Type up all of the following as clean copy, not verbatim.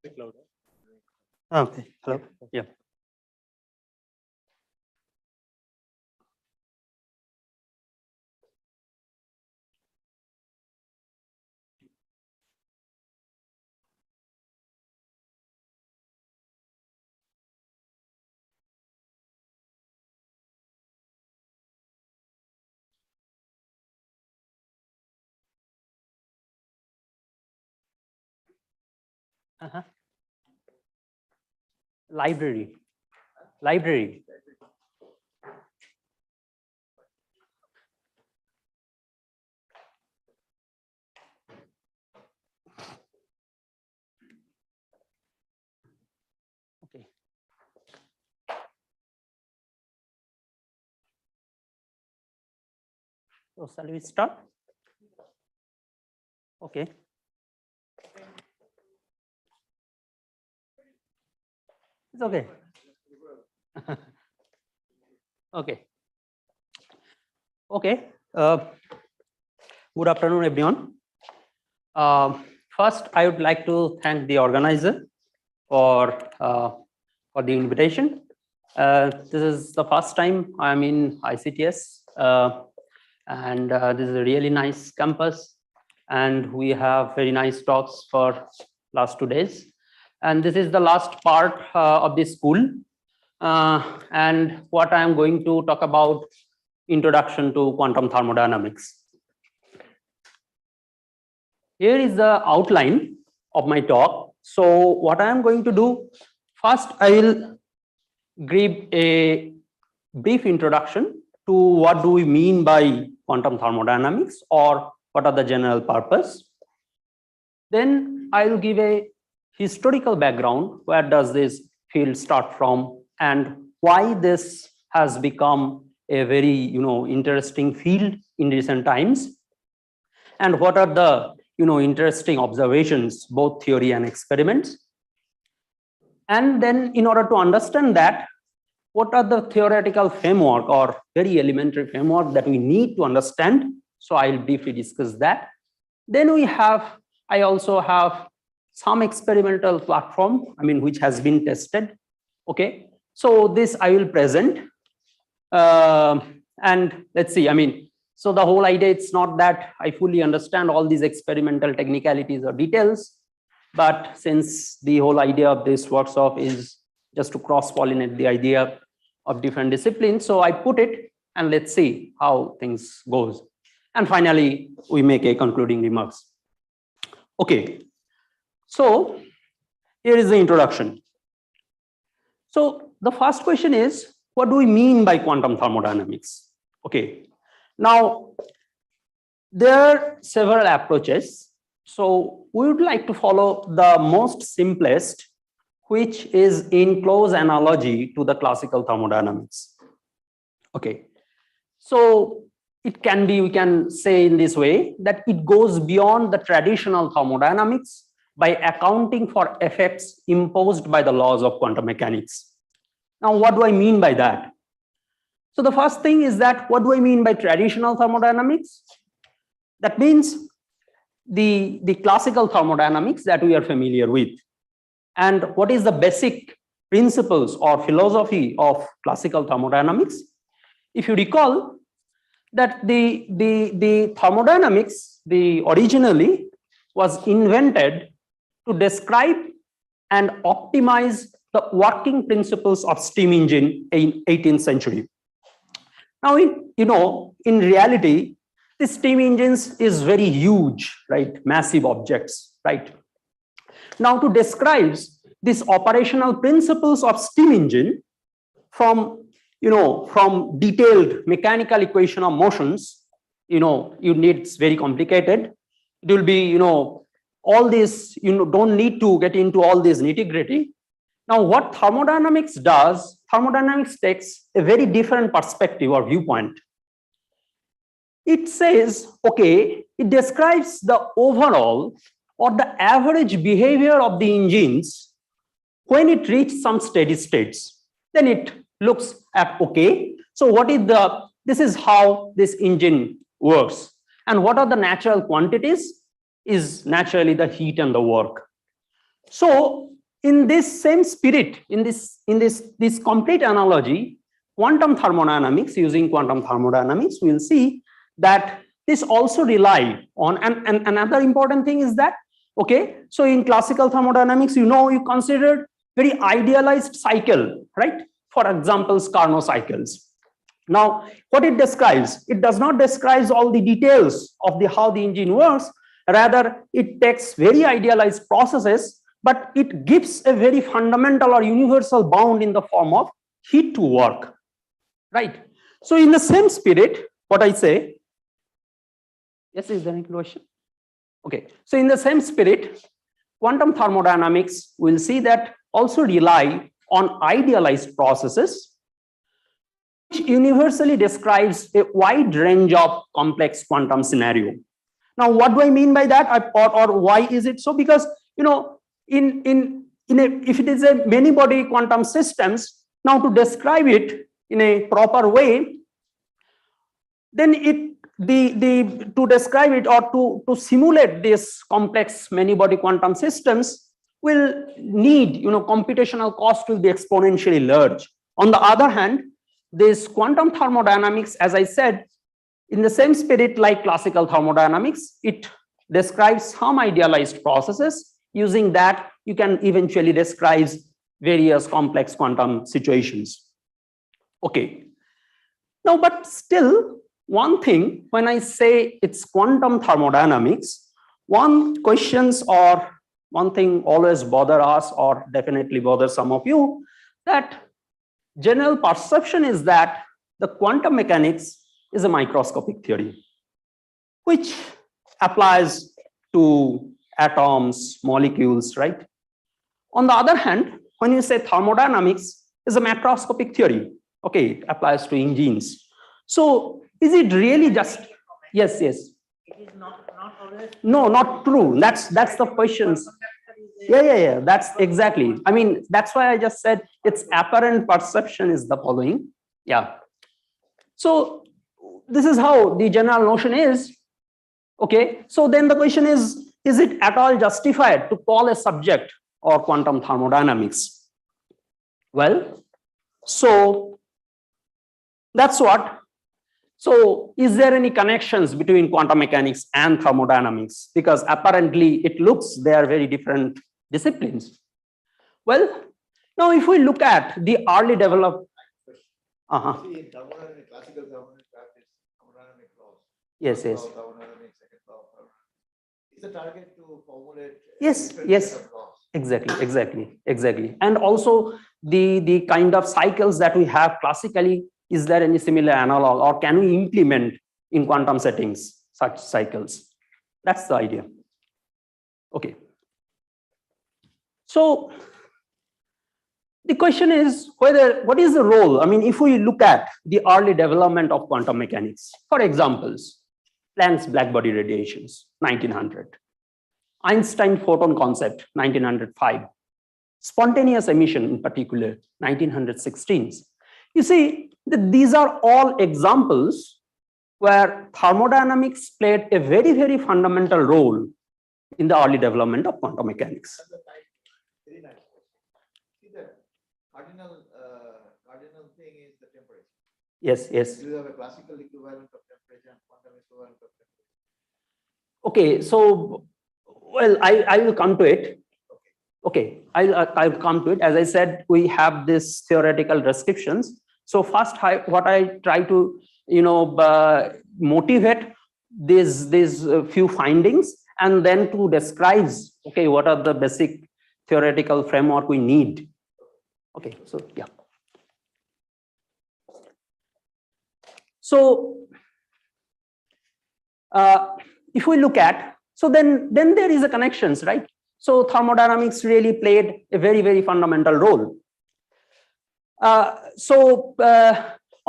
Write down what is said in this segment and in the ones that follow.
bit louder. Okay, hello. Yeah. Library. Okay. So shall we start? Okay. It's okay. Okay. Okay. Good afternoon, everyone. First, I would like to thank the organizer for the invitation. This is the first time I'm in ICTS, and this is a really nice campus, and we have very nice talks for last 2 days. And this is the last part of the school. And what I am going to talk about, introduction to quantum thermodynamics. Here is the outline of my talk. So what I am going to do, first I will give a brief introduction to what do we mean by quantum thermodynamics, or what are the general purpose. Then I will give a historical background, where does this field start from, and why this has become a very interesting field in recent times, and what are the interesting observations, both theory and experiments. And then in order to understand that, what are the theoretical framework or very elementary framework that we need to understand. So I'll briefly discuss that. Then I also have some experimental platform, which has been tested. Okay, so this I will present. And let's see, so the whole idea, it's not that I fully understand all these experimental technicalities or details, but since the whole idea of this workshop is just to cross-pollinate the idea of different disciplines, so I put it, and let's see how things goes. And finally, we make a concluding remarks. Okay, so here is the introduction. So the first question is, what do we mean by quantum thermodynamics? Okay, now there are several approaches. So we would like to follow the most simplest, which is in close analogy to the classical thermodynamics. Okay, so it can be, we can say in this way, that it goes beyond the traditional thermodynamics by accounting for effects imposed by the laws of quantum mechanics. Now, what do I mean by that? So the first thing is that, what do I mean by traditional thermodynamics? That means the classical thermodynamics that we are familiar with. And what is the basic principles or philosophy of classical thermodynamics? If you recall that the thermodynamics, originally was invented to describe and optimize the working principles of steam engine in 18th century. Now, in reality, the steam engines is very huge, right? Massive objects, right? Now, to describe these operational principles of steam engine from detailed mechanical equation of motions, you need, it's very complicated. It will be, all this, don't need to get into all this nitty-gritty. Now, what thermodynamics does, thermodynamics takes a very different perspective or viewpoint. It says, okay, it describes the overall or the average behavior of the engines when it reaches some steady states. Then it looks at, okay, so this is how this engine works. And what are the natural quantities? Is naturally the heat and the work. So in this same spirit, in this complete analogy, quantum thermodynamics, using quantum thermodynamics, we'll see that this also rely on, and another important thing is that, okay, so in classical thermodynamics, you consider very idealized cycle, right? For example, Carnot cycles. Now, what it describes, it does not describe all the details of how the engine works. Rather, it takes very idealized processes, but it gives a very fundamental or universal bound in the form of heat to work, right? So in the same spirit, what I say, yes, is there any question? Okay, so in the same spirit, quantum thermodynamics will see that also rely on idealized processes, which universally describes a wide range of complex quantum scenario. Now, what do I mean by that, or why is it so? Because if it is a many body quantum systems, now to describe it in a proper way, then to describe it or to simulate this complex many body quantum systems will need, computational cost will be exponentially large. On the other hand, this quantum thermodynamics, as I said, in the same spirit like classical thermodynamics, it describes some idealized processes. Using that, you can eventually describe various complex quantum situations. Okay. Now, but still, one thing, when I say it's quantum thermodynamics, one questions or one thing always bother us, or definitely bother some of you, that general perception is that the quantum mechanics is a microscopic theory, which applies to atoms, molecules, right? On the other hand, when you say thermodynamics is a macroscopic theory, okay, it applies to engines. So is it really just, yes. It is not always. No, not true. That's the questions. Yeah. That's exactly. I mean, that's why I just said its apparent perception is the following. Yeah. So this is how the general notion is. Okay. So then the question is it at all justified to call a subject or quantum thermodynamics? Well, so that's what. So is there any connections between quantum mechanics and thermodynamics? Because apparently it looks they are very different disciplines. Well, now if we look at the early development. See, in thermodynamics, classical thermodynamics practice, thermodynamic laws. Yes. Thermodynamics, second law. Is the target to formulate? Yes. Exactly. And also the kind of cycles that we have classically, is there any similar analog, or can we implement in quantum settings such cycles? That's the idea. Okay. So the question is what is the role? I mean, if we look at the early development of quantum mechanics, for examples, Planck's blackbody radiations, 1900. Einstein photon concept, 1905. Spontaneous emission in particular, 1916. You see, these are all examples where thermodynamics played a very, very fundamental role in the early development of quantum mechanics. Very nice. See, the cardinal thing is the temperature. Yes. You have a classical equivalent of temperature and quantum equivalent of temperature. Okay, so, well, I will come to it. Okay, I'll come to it. As I said, we have this theoretical descriptions. So first, what I try to, motivate these few findings, and then to describe, okay, what are the basic theoretical framework we need. Okay, so yeah. So if we look at, so then there is a connections, right? So thermodynamics really played a very, very fundamental role. On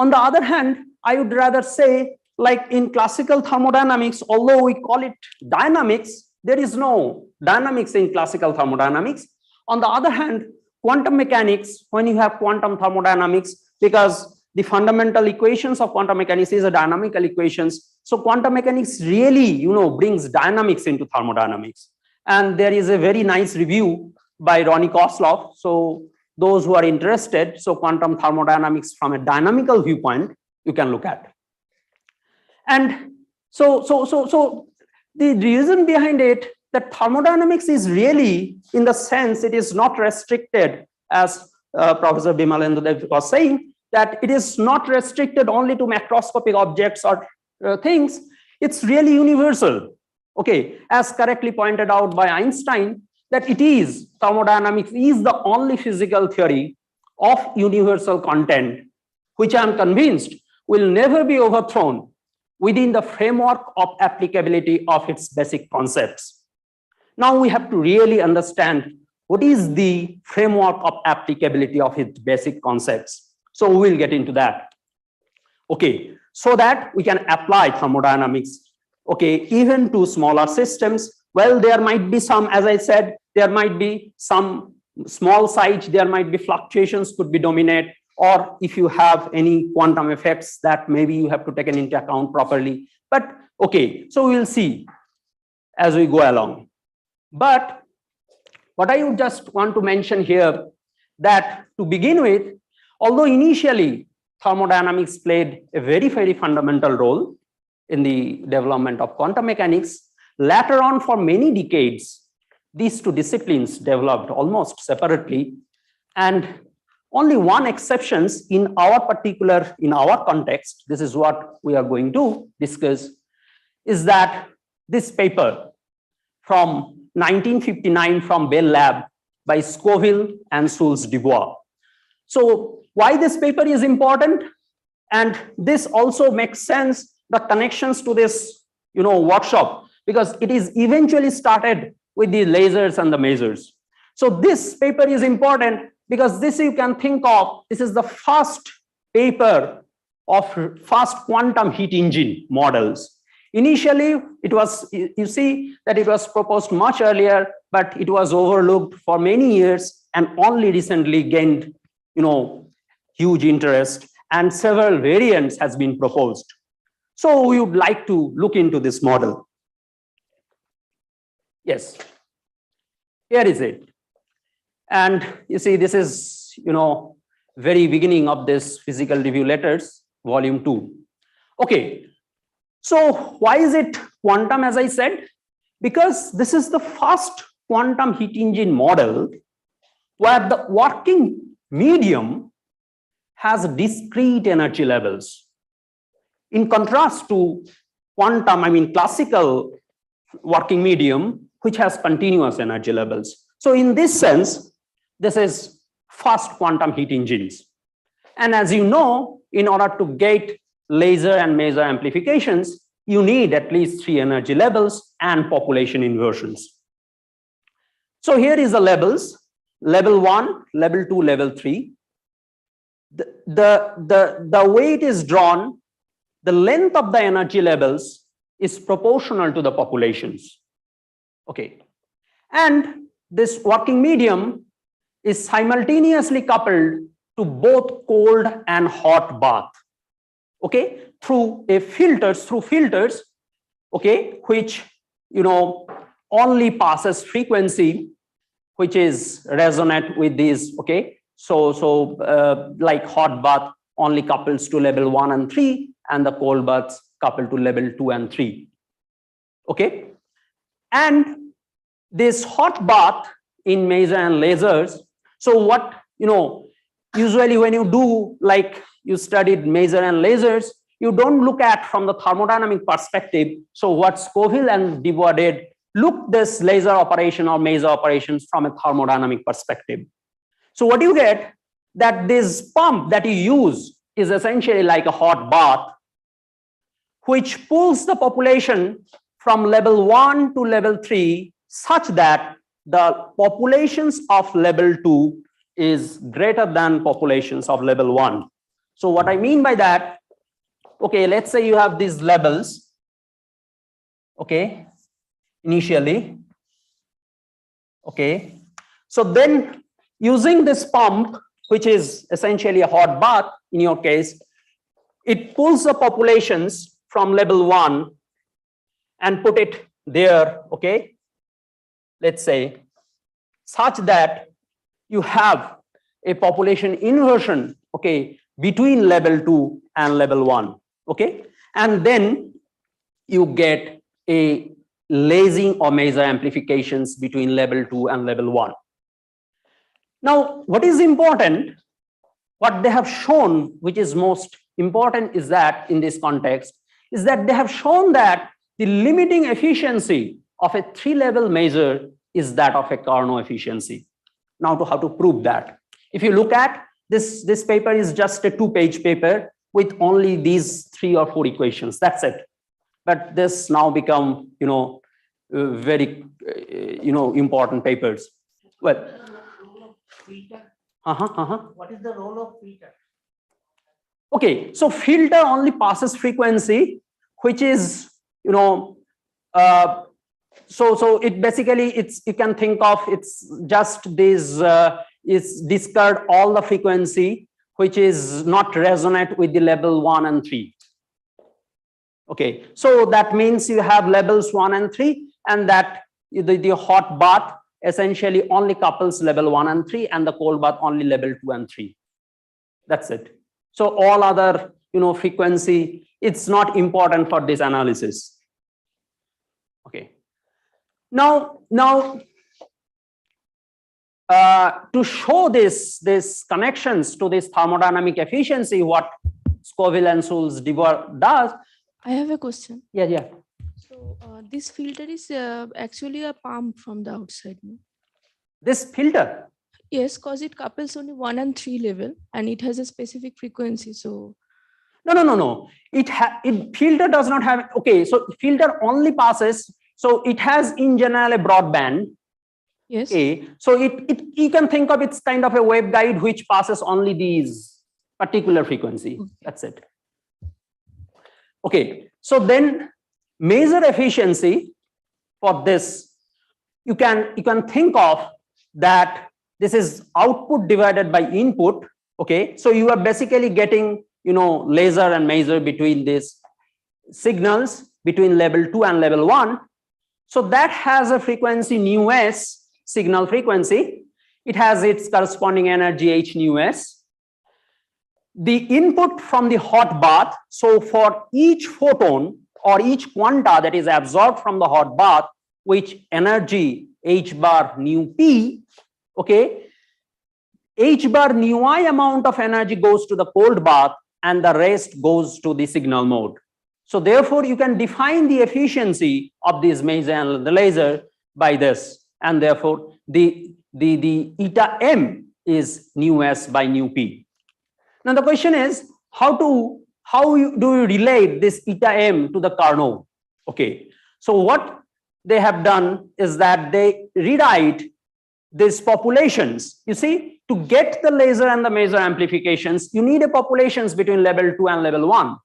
the other hand, I would rather say, like in classical thermodynamics, although we call it dynamics, there is no dynamics in classical thermodynamics. On the other hand, quantum mechanics, when you have quantum thermodynamics, because the fundamental equations of quantum mechanics is a dynamical equations. So quantum mechanics really, brings dynamics into thermodynamics. And there is a very nice review by Ronnie Kosloff. So those who are interested, so quantum thermodynamics from a dynamical viewpoint, you can look at. And so the reason behind it, that thermodynamics is really, in the sense, it is not restricted, as Professor Bimalendu was saying, that it is not restricted only to macroscopic objects or things. It's really universal. Okay, as correctly pointed out by Einstein, that it is, thermodynamics is the only physical theory of universal content, which I am convinced will never be overthrown within the framework of applicability of its basic concepts. Now we have to really understand what is the framework of applicability of its basic concepts. So we will get into that. Okay, so that we can apply thermodynamics, okay, even to smaller systems. Well, there might be some, as I said, there might be some small size, there might be fluctuations could be dominate, or if you have any quantum effects that maybe you have to take into account properly. But okay, so we will see as we go along. But what I would just want to mention here, that to begin with, although initially thermodynamics played a very, very fundamental role in the development of quantum mechanics, later on for many decades, these two disciplines developed almost separately, and only one exception in our context, this is what we are going to discuss, is that this paper from 1959 from Bell Lab by Scoville and Schulz-Dubois. So why this paper is important, and this also makes sense, the connections to this workshop, because it is eventually started with the lasers and the masers. So this paper is important because this you can think of, this is the first paper of first quantum heat engine models. Initially, it was, you see that it was proposed much earlier, but it was overlooked for many years and only recently gained, huge interest, and several variants has been proposed. So we would like to look into this model. Yes, here is it. And you see, this is, very beginning of this Physical Review Letters, volume 2. Okay. So why is it quantum, as I said? Because this is the first quantum heat engine model where the working medium has discrete energy levels. In contrast to quantum, classical working medium, which has continuous energy levels. So in this sense, this is first quantum heat engines. And as you know, in order to get laser and maser amplifications, you need at least 3 energy levels and population inversions. So here is the levels, level 1, level 2, level 3. The way it is drawn, the length of the energy levels is proportional to the populations. Okay. And this working medium is simultaneously coupled to both cold and hot bath. Okay, through filters, okay, which only passes frequency, which is resonate with these. Okay, so like hot bath only couples to level 1 and 3, and the cold baths couple to level 2 and 3. Okay, and this hot bath in maser and lasers. So what usually when you do, like you studied maser and lasers, you don't look at from the thermodynamic perspective. So what Scoville and Dubois did, look this laser operation or maser operations from a thermodynamic perspective. So what you get, that this pump that you use is essentially like a hot bath, which pulls the population from level 1 to level 3 such that the populations of level 2 is greater than populations of level 1. So what I mean by that, okay, let's say you have these levels, okay, initially, okay. So then using this pump, which is essentially a hot bath in your case, it pulls the populations from level 1 and put it there, okay, let's say. such that you have a population inversion, okay, between level 2 and level 1, okay, and then you get a lasing or major amplifications between level 2 and level 1. Now, what is important, what they have shown, which is most important, is that in this context, is that they have shown that the limiting efficiency of a 3-level measure is that of a Carnot efficiency. Now, to how to prove that? If you look at this paper is just a 2-page paper with only these 3 or 4 equations. That's it. But this now become, very, important papers. Well, What is the role of filter? okay, so filter only passes frequency, which is, so it basically, you can think of, it's just this, is discard all the frequency which is not resonate with the level 1 and 3. Okay, so that means you have levels 1 and 3, and that the hot bath essentially only couples level 1 and 3, and the cold bath only level 2 and 3. That's it. So all other, frequency, it's not important for this analysis. Okay. Now, to show this connections to this thermodynamic efficiency, what Scoville and Schulz does. I have a question. Yeah. So this filter is actually a pump from the outside. No? This filter? Yes, because it couples only 1 and 3 level, and it has a specific frequency. So no. Filter does not have. Okay, so filter only passes. So it has in general a broadband. Yes. Okay, so you can think of it's kind of a waveguide which passes only these particular frequency. Okay. That's it. Okay, so then measure efficiency for this. You can think of that this is output divided by input. Okay, so you are basically getting laser and measure between these signals between level 2 and level 1. So that has a frequency nu s, signal frequency. It has its corresponding energy h nu s. The input from the hot bath, so for each photon or each quanta that is absorbed from the hot bath, which energy h bar nu p, okay, h bar nu I amount of energy goes to the cold bath and the rest goes to the signal mode. So therefore you can define the efficiency of this measure and the laser by this, and therefore the eta m is nu s by nu p. Now the question is how do you relate this eta m to the Carnot? Okay, so what they have done is that they rewrite these populations. You see, to get the laser and the measure amplifications, you need a populations between level 2 and level 1.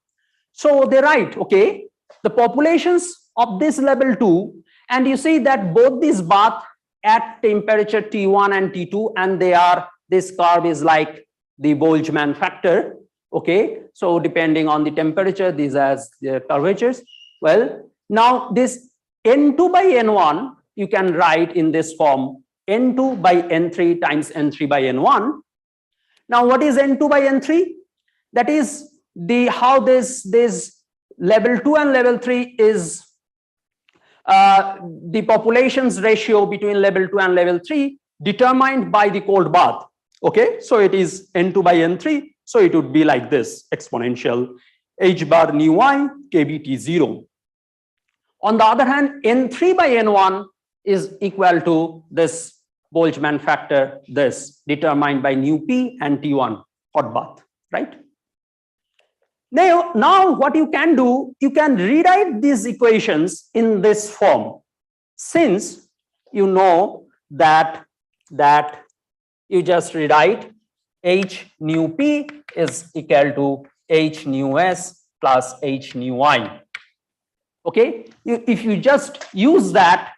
So they write, okay, the populations of this level 2, and you see that both these bath at temperature T1 and T2, and this curve is like the Boltzmann factor. Okay, so depending on the temperature, these are the curvatures. Well, now this N2 by N1, you can write in this form N2 by N3 times N3 by N1. Now, what is N2 by N3? That is how this level 2 and level 3 is the populations ratio between level 2 and level 3 determined by the cold bath. Okay, so it is N2 by N3. So it would be like this exponential h bar nu I kBT0. On the other hand, N3 by N1 is equal to this Boltzmann factor, this determined by nu P and T1 hot bath, right? Now what you can do, you can rewrite these equations in this form, since you know that you just rewrite h nu P is equal to h nu S plus h nu I. Okay, if you just use that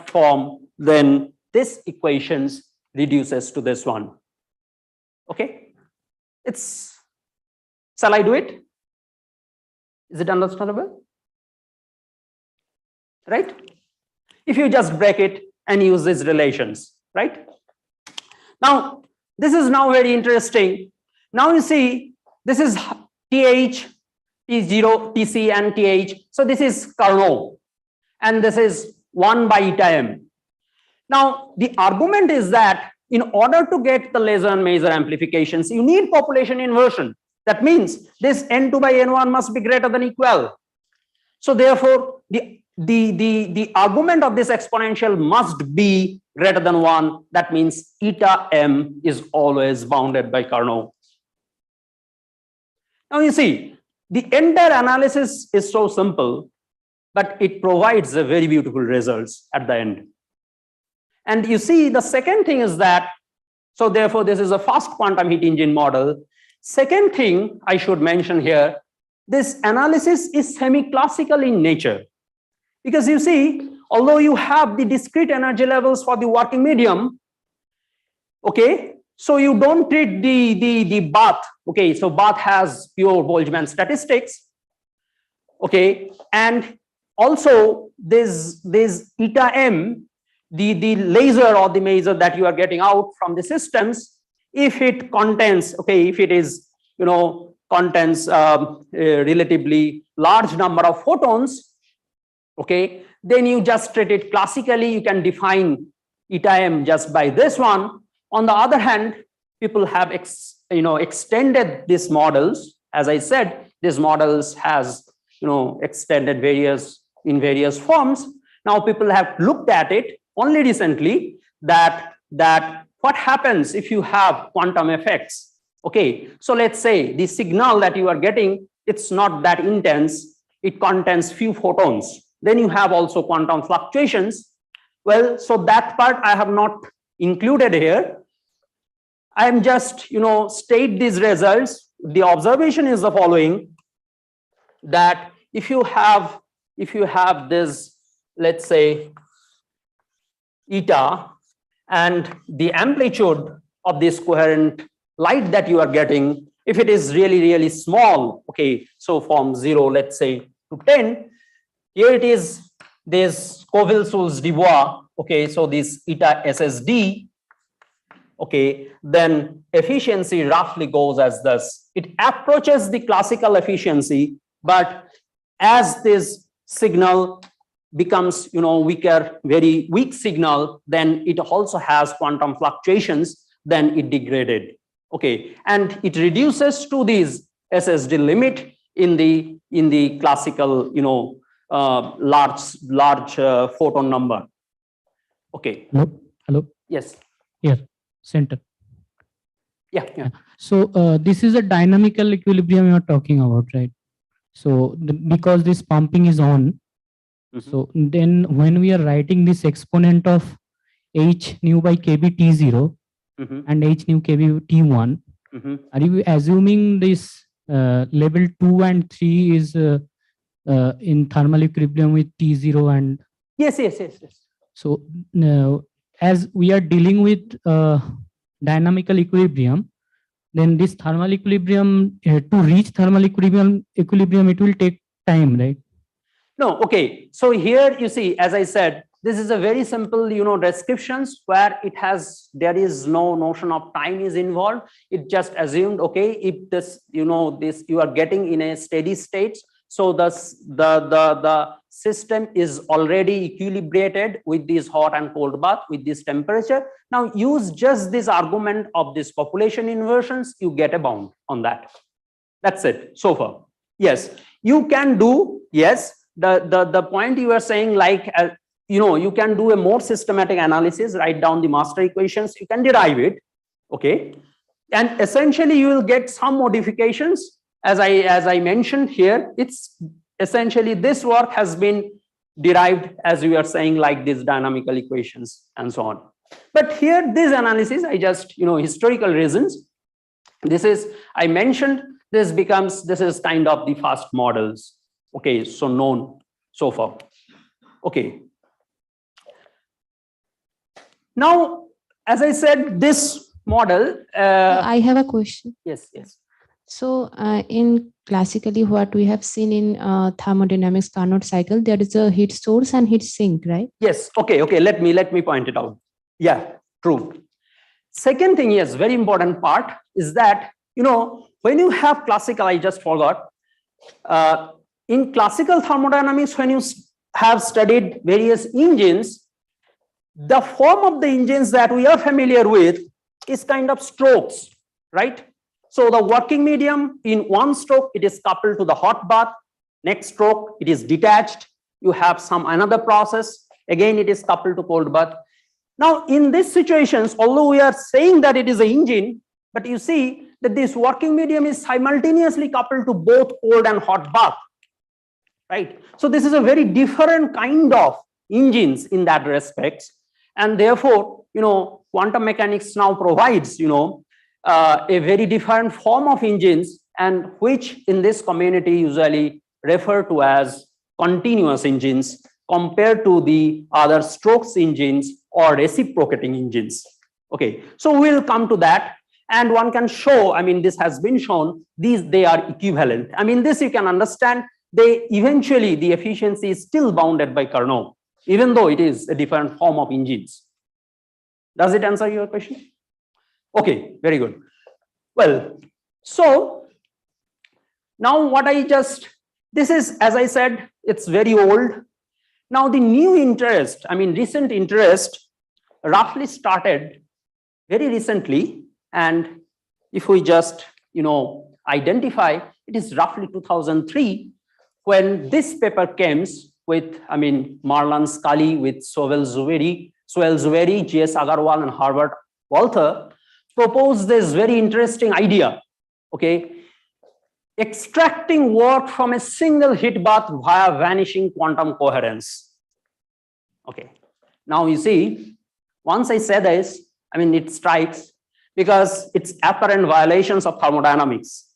form, then this equations reduces to this one. Okay, shall I do it? Is it understandable? Right? If you just break it, and use these relations, right? Now, this is now very interesting. Now you see, this is TH, T0, TC, and TH. So this is Carnot, and this is 1 by eta m. Now, the argument is that in order to get the laser and major amplifications, you need population inversion. That means this N2 by N1 must be greater than equal. So therefore, the argument of this exponential must be greater than 1. That means eta m is always bounded by Carnot. Now you see, the entire analysis is so simple, but it provides a very beautiful results at the end. And you see, the second thing is that, so therefore this is a fast quantum heat engine model. Second thing I should mention here, this analysis is semi-classical in nature. Because you see, although you have the discrete energy levels for the working medium, okay, so you don't treat the bath, okay, so bath has pure Boltzmann statistics, okay, and also this eta m, the laser or the maser that you are getting out from the systems, if it contains, okay, if it is, you know, contains a relatively large number of photons, okay, then you just treat it classically. You can define eta m just by this one. On the other hand, people have extended these models. As I said, these models has, you know, extended in various forms. Now people have looked at it only recently, that what happens if you have quantum effects. Okay, so let's say the signal that you are getting, it's not that intense, it contains few photons. Then you have also quantum fluctuations. Well, so that part I have not included here. I am just, you know, state these results. The observation is the following, that if you have this, let's say, eta, and the amplitude of this coherent light that you are getting, if it is really small, okay, so from 0, let's say, to 10, here it is this Scoville-Schulz-Dubois, okay, so this eta SSD, okay, then efficiency roughly goes as this. It approaches the classical efficiency, but as this signal becomes, you know, weaker, very weak signal, then it also has quantum fluctuations, then it degraded, okay, and it reduces to this SSD limit in the classical, you know, large photon number. Okay. Hello. Yes. Here, center. Yeah. So this is a dynamical equilibrium you are talking about, right? So because this pumping is on, so then when we are writing this exponent of h nu by kb t0 and h nu kb t1, are you assuming this level 2 and 3 is in thermal equilibrium with T0 and yes. So as we are dealing with dynamical equilibrium, then this thermal equilibrium, to reach thermal equilibrium, it will take time, right? No, okay. So here you see, as I said, this is a very simple, you know, descriptions where there is no notion of time is involved. It just assumed, okay, if this, you know, this you are getting in a steady state, so the system is already equilibrated with this hot and cold bath with this temperature. Now use just this argument of this population inversions, you get a bound on that. That's it so far. Yes, you can do, yes, the point you are saying, like, you know, you can do a more systematic analysis, write down the master equations, you can derive it, okay, and essentially you will get some modifications. As I mentioned here, it's essentially this work has been derived, as we are saying, like these dynamical equations and so on. But here, this analysis, I just, you know, historical reasons, this is, I mentioned, this is kind of the fast models, okay, so known so far, okay. Now, as I said, this model. I have a question. Yes. So in classically what we have seen in thermodynamics Carnot cycle, there is a heat source and heat sink, right? Yes. Okay. Let me point it out. Yeah, true. Second thing, yes, very important part is that, when you have classical, I just forgot, in classical thermodynamics, when you have studied various engines, the form of the engines that we are familiar with is kind of strokes, right? So the working medium, in one stroke, it is coupled to the hot bath. Next stroke, it is detached. You have some another process. Again, it is coupled to cold bath. Now, in these situations, although we are saying that it is an engine, but you see that this working medium is simultaneously coupled to both cold and hot bath, right? So this is a very different kind of engines in that respect. And therefore, quantum mechanics now provides, a very different form of engines, and which in this community usually refer to as continuous engines compared to the other strokes engines or reciprocating engines. Okay, so we'll come to that, and one can show, this has been shown, they are equivalent. This you can understand, they eventually, the efficiency is still bounded by Carnot, even though it is a different form of engines. Does it answer your question? Okay, very good. Well, so now this is, as I said, it's very old. Now the new interest, recent interest roughly started very recently. And if we just, identify, it is roughly 2003 when this paper came with, Marlan Scully with Sourav, G.S. Agarwal and Herbert Walther proposed this very interesting idea, okay? Extracting work from a single heat bath via vanishing quantum coherence. Okay, now you see, once I say this, it strikes because it's apparent violations of thermodynamics.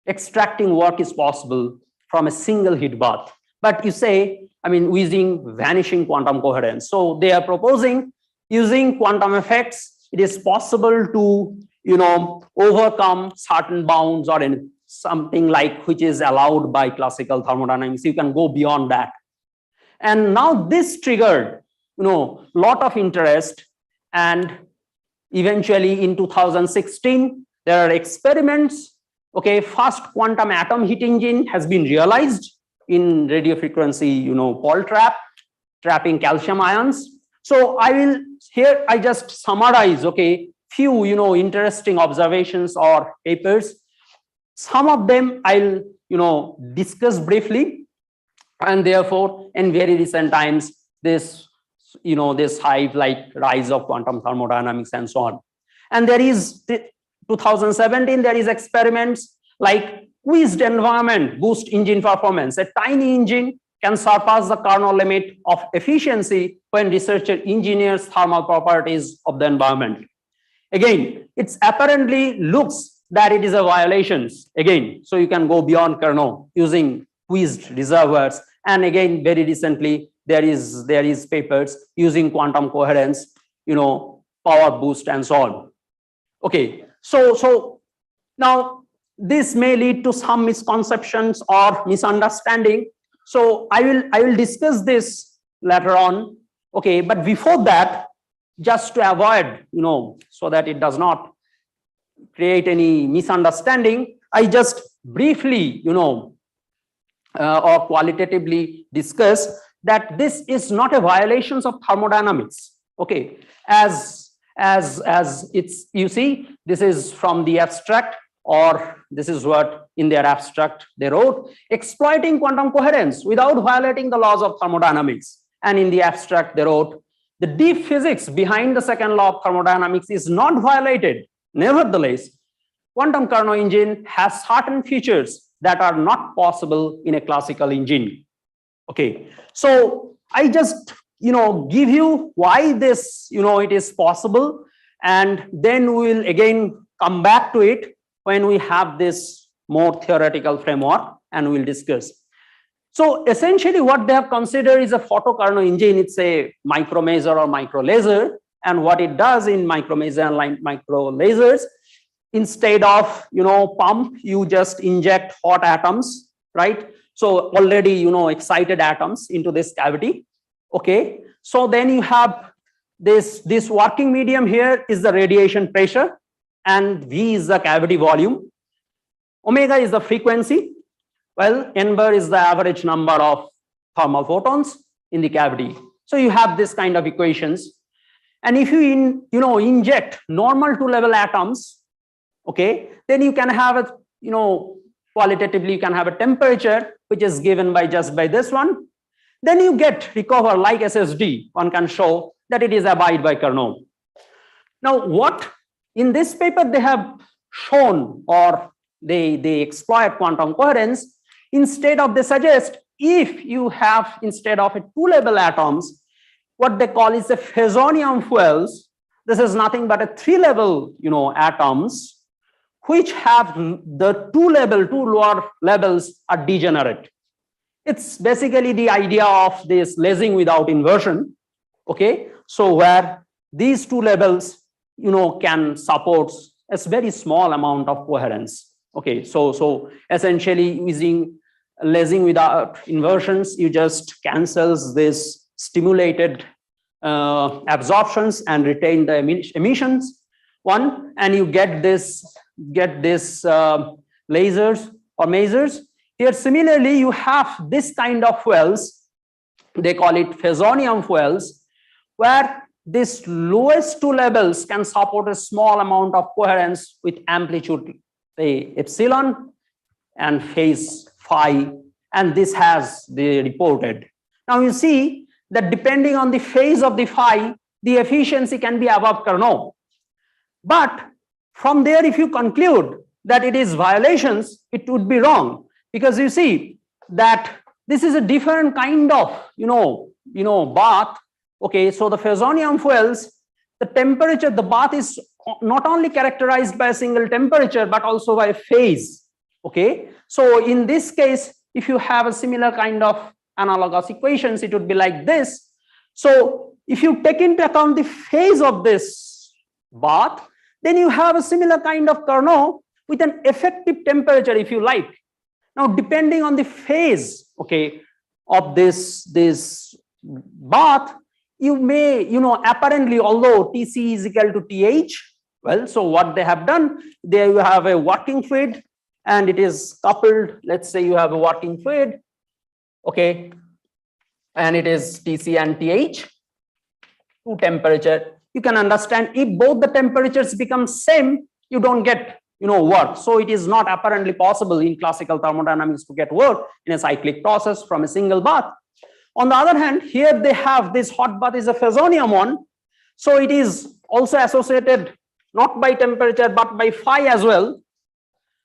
Extracting work is possible from a single heat bath, but you say, using vanishing quantum coherence. So they are proposing using quantum effects, it is possible to, overcome certain bounds or something like which is allowed by classical thermodynamics. You can go beyond that. And now this triggered, lot of interest, and eventually in 2016, there are experiments. Okay, first quantum atom heat engine has been realized in radio frequency, Paul trap, trapping calcium ions. So I just summarize, okay, few, interesting observations or papers. Some of them I'll, discuss briefly, and therefore in very recent times, this hype like rise of quantum thermodynamics and so on. And there is 2017, there is experiments like quizzed environment boost engine performance. A tiny engine can surpass the Carnot limit of efficiency when researcher engineers thermal properties of the environment. Again, it's apparently looks that it is a violations again. So you can go beyond Carnot using quizzed reservoirs. And again, very recently, there is papers using quantum coherence, power boost and so on. Okay, so now this may lead to some misconceptions or misunderstanding. So I will discuss this later on. Okay, but before that, just to avoid, so that it does not create any misunderstanding, I just briefly, or qualitatively discuss that this is not a violation of thermodynamics. Okay, as it's, you see, this is from the abstract, or this is what in their abstract they wrote, exploiting quantum coherence without violating the laws of thermodynamics. And in the abstract they wrote, the deep physics behind the second law of thermodynamics is not violated. Nevertheless, quantum Carnot engine has certain features that are not possible in a classical engine. Okay, so I just, give you why this, it is possible, and then we will again come back to it when we have this more theoretical framework and we'll discuss. So essentially what they have considered is a photo-Carnot engine. It's a micro maser or micro laser, and what it does in micro maser and micro lasers, instead of, pump, you just inject hot atoms, right? So already, excited atoms into this cavity. Okay. So then you have this working medium here is the radiation pressure, and V is the cavity volume. Omega is the frequency. Well, n bar is the average number of thermal photons in the cavity. So you have this kind of equations. And if you inject normal two-level atoms, okay, then you can have a, qualitatively you can have a temperature which is given by just by this one. Then you recover like SSD. One can show that it is abide by Carnot. Now, what in this paper they have shown, or they exploit quantum coherence. Instead of, they suggest if you have, instead of a two-level atoms, what they call is a phasonium fuels. This is nothing but a three-level, atoms, which have the two lower levels are degenerate. It's basically the idea of this lasing without inversion. Okay, so where these two levels, can support a very small amount of coherence. Okay, so essentially using lasing without inversions, you just cancels this stimulated absorptions and retain the emissions one, and you get this lasers or masers. Here similarly you have this kind of fuels, they call it phasonium fuels, where this lowest two levels can support a small amount of coherence with amplitude, say epsilon, and phase phi, and this has the reported. Now you see that depending on the phase of the phi, the efficiency can be above Carnot. But from there, if you conclude that it is violations, it would be wrong, because you see that this is a different kind of, bath. Okay, so the phasonium fuels, the temperature, the bath is not only characterized by a single temperature, but also by phase. Okay, so in this case, if you have a similar kind of analogous equations, it would be like this. So if you take into account the phase of this bath, then you have a similar kind of Carnot with an effective temperature, if you like. Now, depending on the phase, okay, of this bath, you may, apparently, although Tc is equal to Th, well, so what they have done, there you have a working fluid and it is coupled. Let's say you have a working fluid, okay, and it is Tc and Th, to temperature. You can understand if both the temperatures become same, you don't get, work. So it is not apparently possible in classical thermodynamics to get work in a cyclic process from a single bath. On the other hand, here they have this hot bath is a phasonium one. So it is also associated not by temperature, but by phi as well.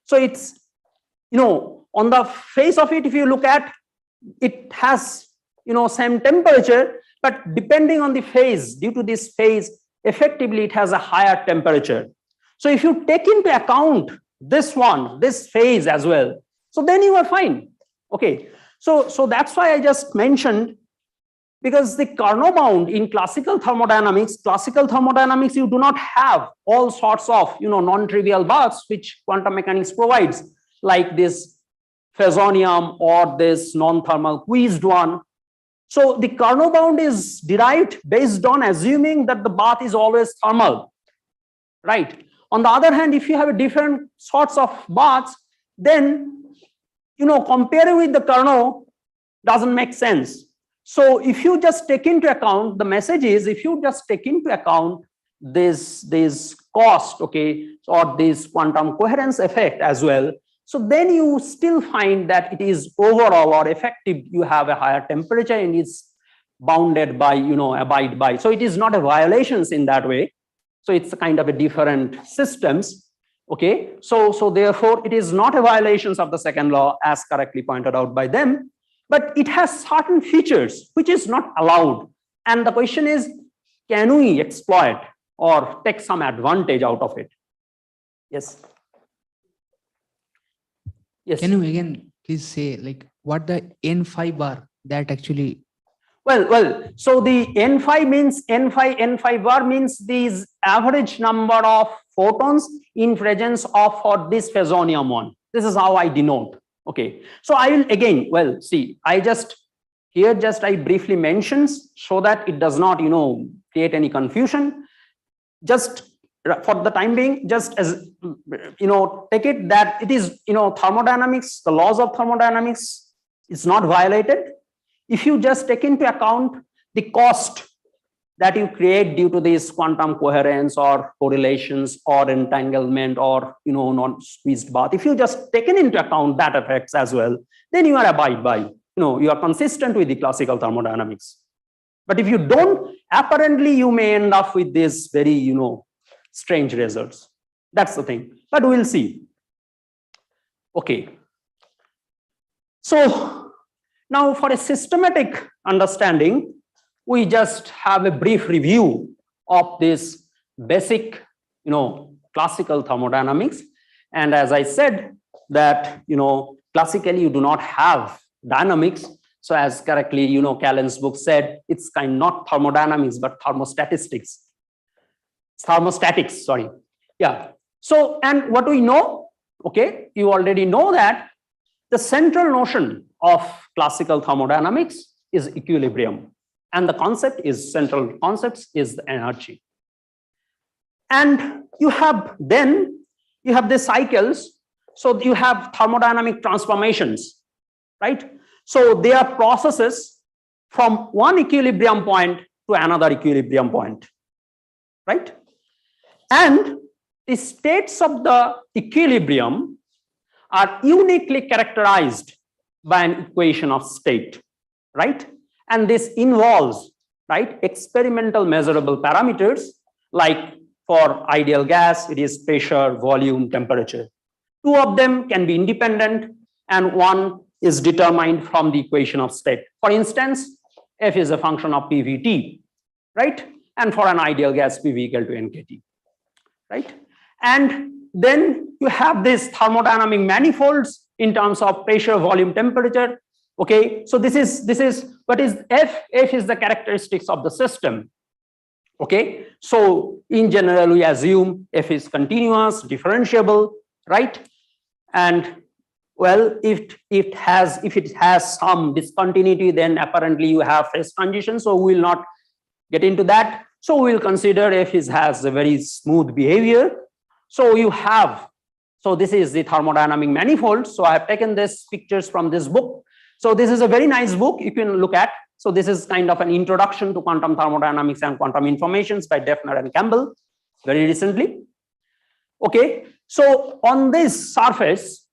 So it's, on the face of it, if you look at, it has, same temperature, but depending on the phase, due to this phase, effectively it has a higher temperature. So if you take into account this one, this phase as well, so then you are fine. Okay, so that's why I just mentioned, because the Carnot bound in classical thermodynamics, you do not have all sorts of, non-trivial baths which quantum mechanics provides, like this phasonium or this non-thermal quizzed one. So the Carnot bound is derived based on assuming that the bath is always thermal, right? On the other hand, if you have a different sorts of baths, then, comparing with the Carnot doesn't make sense. So if you just take into account, the message is, if you just take into account this cost, okay, or this quantum coherence effect as well, so then you still find that it is overall or effective, you have a higher temperature and it's bounded by, abide by. So it is not a violations in that way. So it's a kind of a different systems. Okay, so therefore it is not a violations of the second law as correctly pointed out by them, but it has certain features which is not allowed. And the question is, can we exploit or take some advantage out of it? Yes. Yes. Can you again please say like what the n phi bar that actually? Well, so the n phi means n phi bar means these average number of photons in presence of for this phasonium one. This is how I denote. Okay, so I will again, well, see, I briefly mentions so that it does not, create any confusion. Just for the time being, just as, take it that it is, thermodynamics, the laws of thermodynamics is not violated. If you just take into account the cost that you create due to this quantum coherence or correlations or entanglement or, non-squeezed bath, if you just taken into account that effects as well, then you are abide by, you are consistent with the classical thermodynamics. But if you don't, apparently you may end up with this very, strange results. That's the thing, but we'll see. Okay. So now for a systematic understanding, we just have a brief review of this basic, classical thermodynamics. And as I said that, classically you do not have dynamics. So as correctly, Callan's book said, it's not thermodynamics, but thermostatics, sorry. Yeah. So, and what we know, okay, you already know that the central notion of classical thermodynamics is equilibrium. And the central concept is the energy. And you have the cycles. So you have thermodynamic transformations, right? So they are processes from one equilibrium point to another equilibrium point, right? And the states of the equilibrium are uniquely characterized by an equation of state, right? And this involves, right, experimental measurable parameters, like for ideal gas, it is pressure, volume, temperature. Two of them can be independent and one is determined from the equation of state. For instance, F is a function of PVT, right? And for an ideal gas, PV equal to NKT, right? And then you have this thermodynamic manifolds in terms of pressure, volume, temperature. Okay, so this is what is F? F is the characteristics of the system. Okay, so in general, we assume F is continuous, differentiable, right? And well, if it has some discontinuity, then apparently you have phase transition. So we will not get into that. So we will consider F has a very smooth behavior. So you have, so this is the thermodynamic manifold. So I have taken this pictures from this book. So this is a very nice book you can look at. So this is kind of an introduction to quantum thermodynamics and quantum informations by Defner and Campbell very recently. Okay, so on this surface,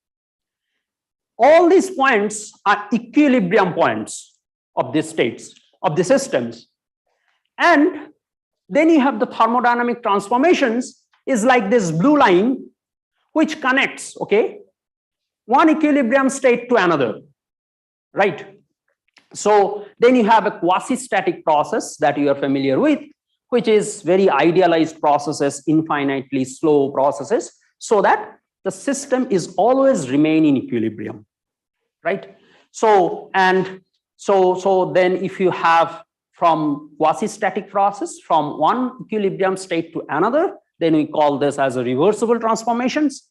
all these points are equilibrium points of the states, of the systems. And then you have the thermodynamic transformations is like this blue line, which connects, okay, one equilibrium state to another. Right. So then you have a quasi-static process that you are familiar with, which is very idealized processes, infinitely slow processes, so that the system is always remain in equilibrium. Right. So and so then if you have from quasi-static process from one equilibrium state to another, then we call this as a reversible transformations.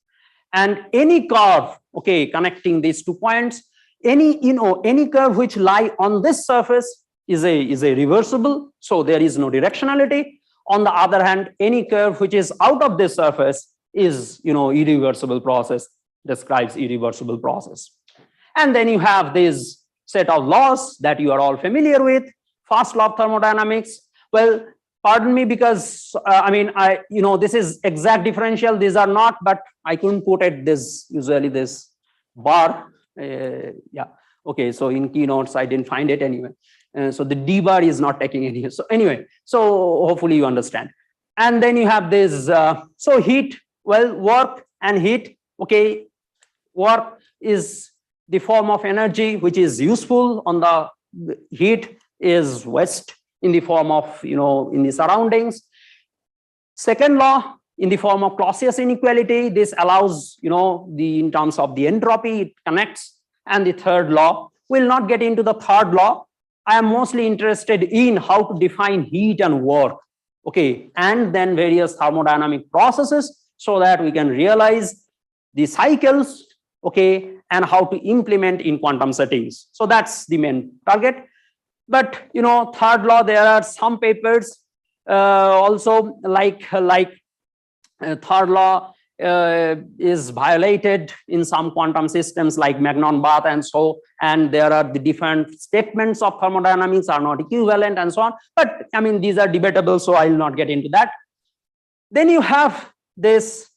And any curve, okay, connecting these 2 points, any curve which lie on this surface is a reversible, so there is no directionality. On the other hand, any curve which is out of this surface is, irreversible process, describes irreversible process. And then you have this set of laws that you are all familiar with. First law of thermodynamics. Well, pardon me, because this is exact differential. These are not, but I couldn't put it this usually this bar. Yeah. Okay. So in keynotes, I didn't find it anyway. So the D bar is not taking any. So anyway, so hopefully you understand. And then you have this. So heat. Well, work and heat. Okay. Work is the form of energy which is useful on the heat is waste in the form of, in the surroundings. Second law, in the form of Clausius inequality, this allows, in terms of the entropy, it connects. And the third law, we'll not get into the third law. I am mostly interested in how to define heat and work. Okay. And then various thermodynamic processes so that we can realize the cycles, okay, and how to implement in quantum settings. So that's the main target. But third law, there are some papers also like third law is violated in some quantum systems like Magnon-Bath and there are the different statements of thermodynamics are not equivalent and so on. But I mean, these are debatable, so I will not get into that. Then you have this,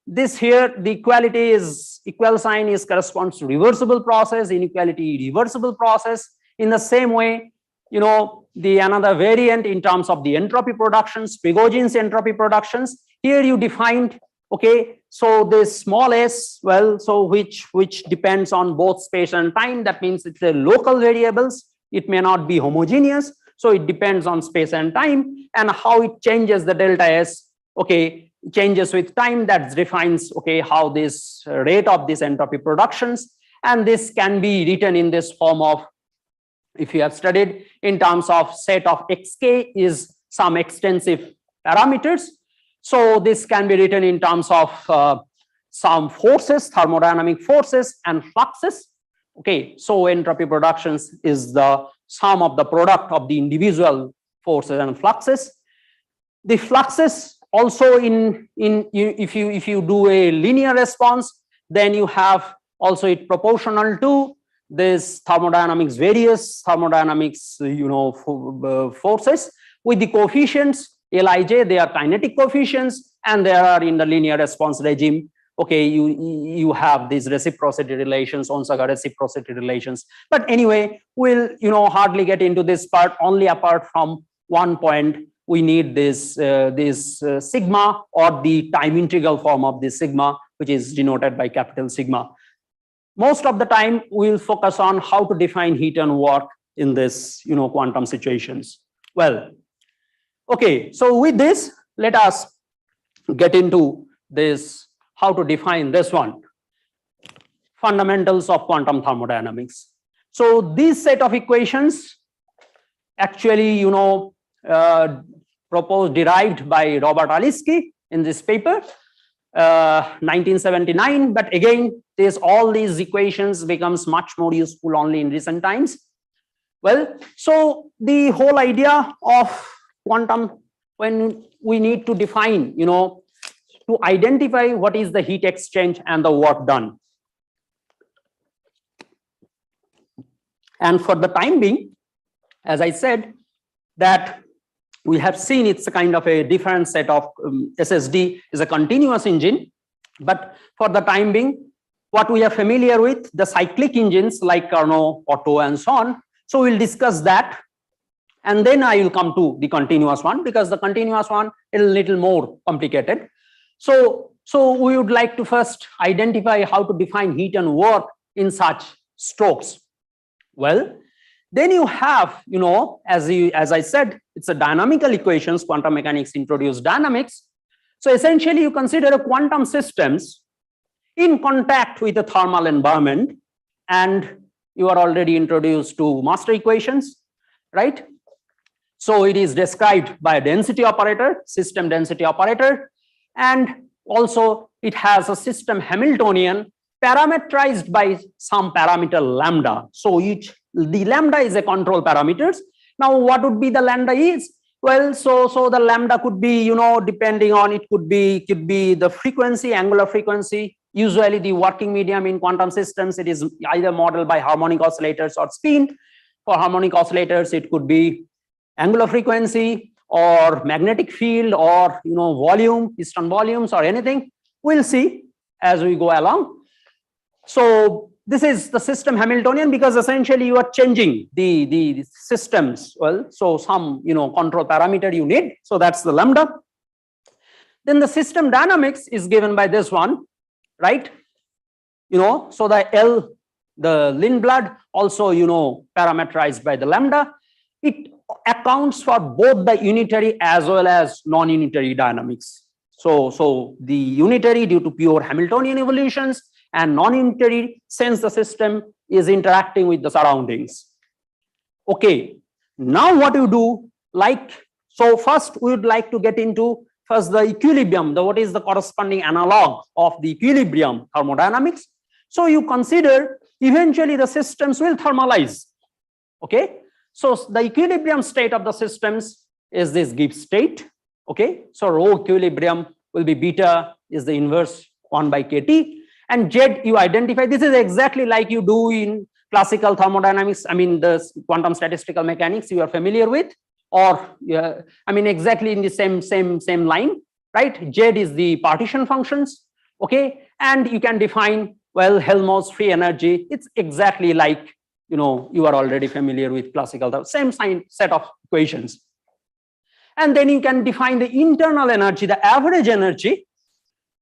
this here, the equality is equal sign is corresponds to reversible process, inequality reversible process. In the same way, the another variant in terms of the entropy productions, Prigoghine's entropy productions. Here you defined, okay, so this small s, well, so which depends on both space and time. That means it's a local variables. It may not be homogeneous. So it depends on space and time, and how it changes the delta s, okay, changes with time. That defines, okay, how this rate of this entropy productions. And this can be written in this form of, if you have studied in terms of set of xk is some extensive parameters. So this can be written in terms of some forces, thermodynamic forces and fluxes. Okay, so entropy productions is the sum of the product of the individual forces and fluxes. The fluxes also if you do a linear response, then you have also it proportional to this thermodynamics, various thermodynamics, forces with the coefficients Lij, they are kinetic coefficients, and they are in the linear response regime. Okay, you have these reciprocity relations, Onsager reciprocity relations. But anyway, we'll hardly get into this part. Only apart from one point, we need this sigma, or the time integral form of this sigma, which is denoted by capital sigma. Most of the time, we'll focus on how to define heat and work in this quantum situations. Well, okay, so with this, let us get into this, how to define this one, fundamentals of quantum thermodynamics. So this set of equations actually derived by Robert Alinsky in this paper 1979, but again all these equations becomes much more useful only in recent times. Well, so the whole idea of quantum, when we need to define, to identify what is the heat exchange and the work done. And for the time being, as I said, that we have seen it's a kind of a different set of SSD is a continuous engine, but for the time being, what we are familiar with, the cyclic engines like Carnot, Otto, and so on. So we'll discuss that, and then I will come to the continuous one, because the continuous one is a little more complicated. So we would like to first identify how to define heat and work in such strokes. Well, then you have, as I said, it's a dynamical equations. Quantum mechanics introduced dynamics. So essentially, you consider a quantum systems in contact with a thermal environment, and you are already introduced to master equations, right? So it is described by a density operator, system density operator, and also it has a system Hamiltonian parameterized by some parameter lambda. So the lambda is a control parameters. Now, what would be the lambda is? Well, so the lambda could be, depending on, it could be the frequency, angular frequency. Usually the working medium in quantum systems, it is either modeled by harmonic oscillators or spin. For harmonic oscillators, it could be angular frequency or magnetic field or volume, piston volumes or anything. We'll see as we go along. So this is the system Hamiltonian, because essentially you are changing the systems. Well, so some control parameter you need. So that's the lambda. Then the system dynamics is given by this one, right? So the L, the Lindblad, also parameterized by the lambda. It accounts for both the unitary as well as non-unitary dynamics. So the unitary due to pure Hamiltonian evolutions, and non-unitary since the system is interacting with the surroundings. Okay, now what you do, so first we would like to get into first the equilibrium, what is the corresponding analog of the equilibrium thermodynamics. So you consider eventually the systems will thermalize. Okay, so the equilibrium state of the systems is this Gibbs state. Okay, so rho equilibrium will be beta is the inverse 1 by kT, and Z you identify. This is exactly like you do in classical thermodynamics. I mean the quantum statistical mechanics you are familiar with, or I mean exactly in the same line, right? Z is the partition functions. Okay, and you can define, well, Helmholtz free energy. It's exactly like, you know, you are already familiar with classical, same set of equations. And then you can define the internal energy, the average energy.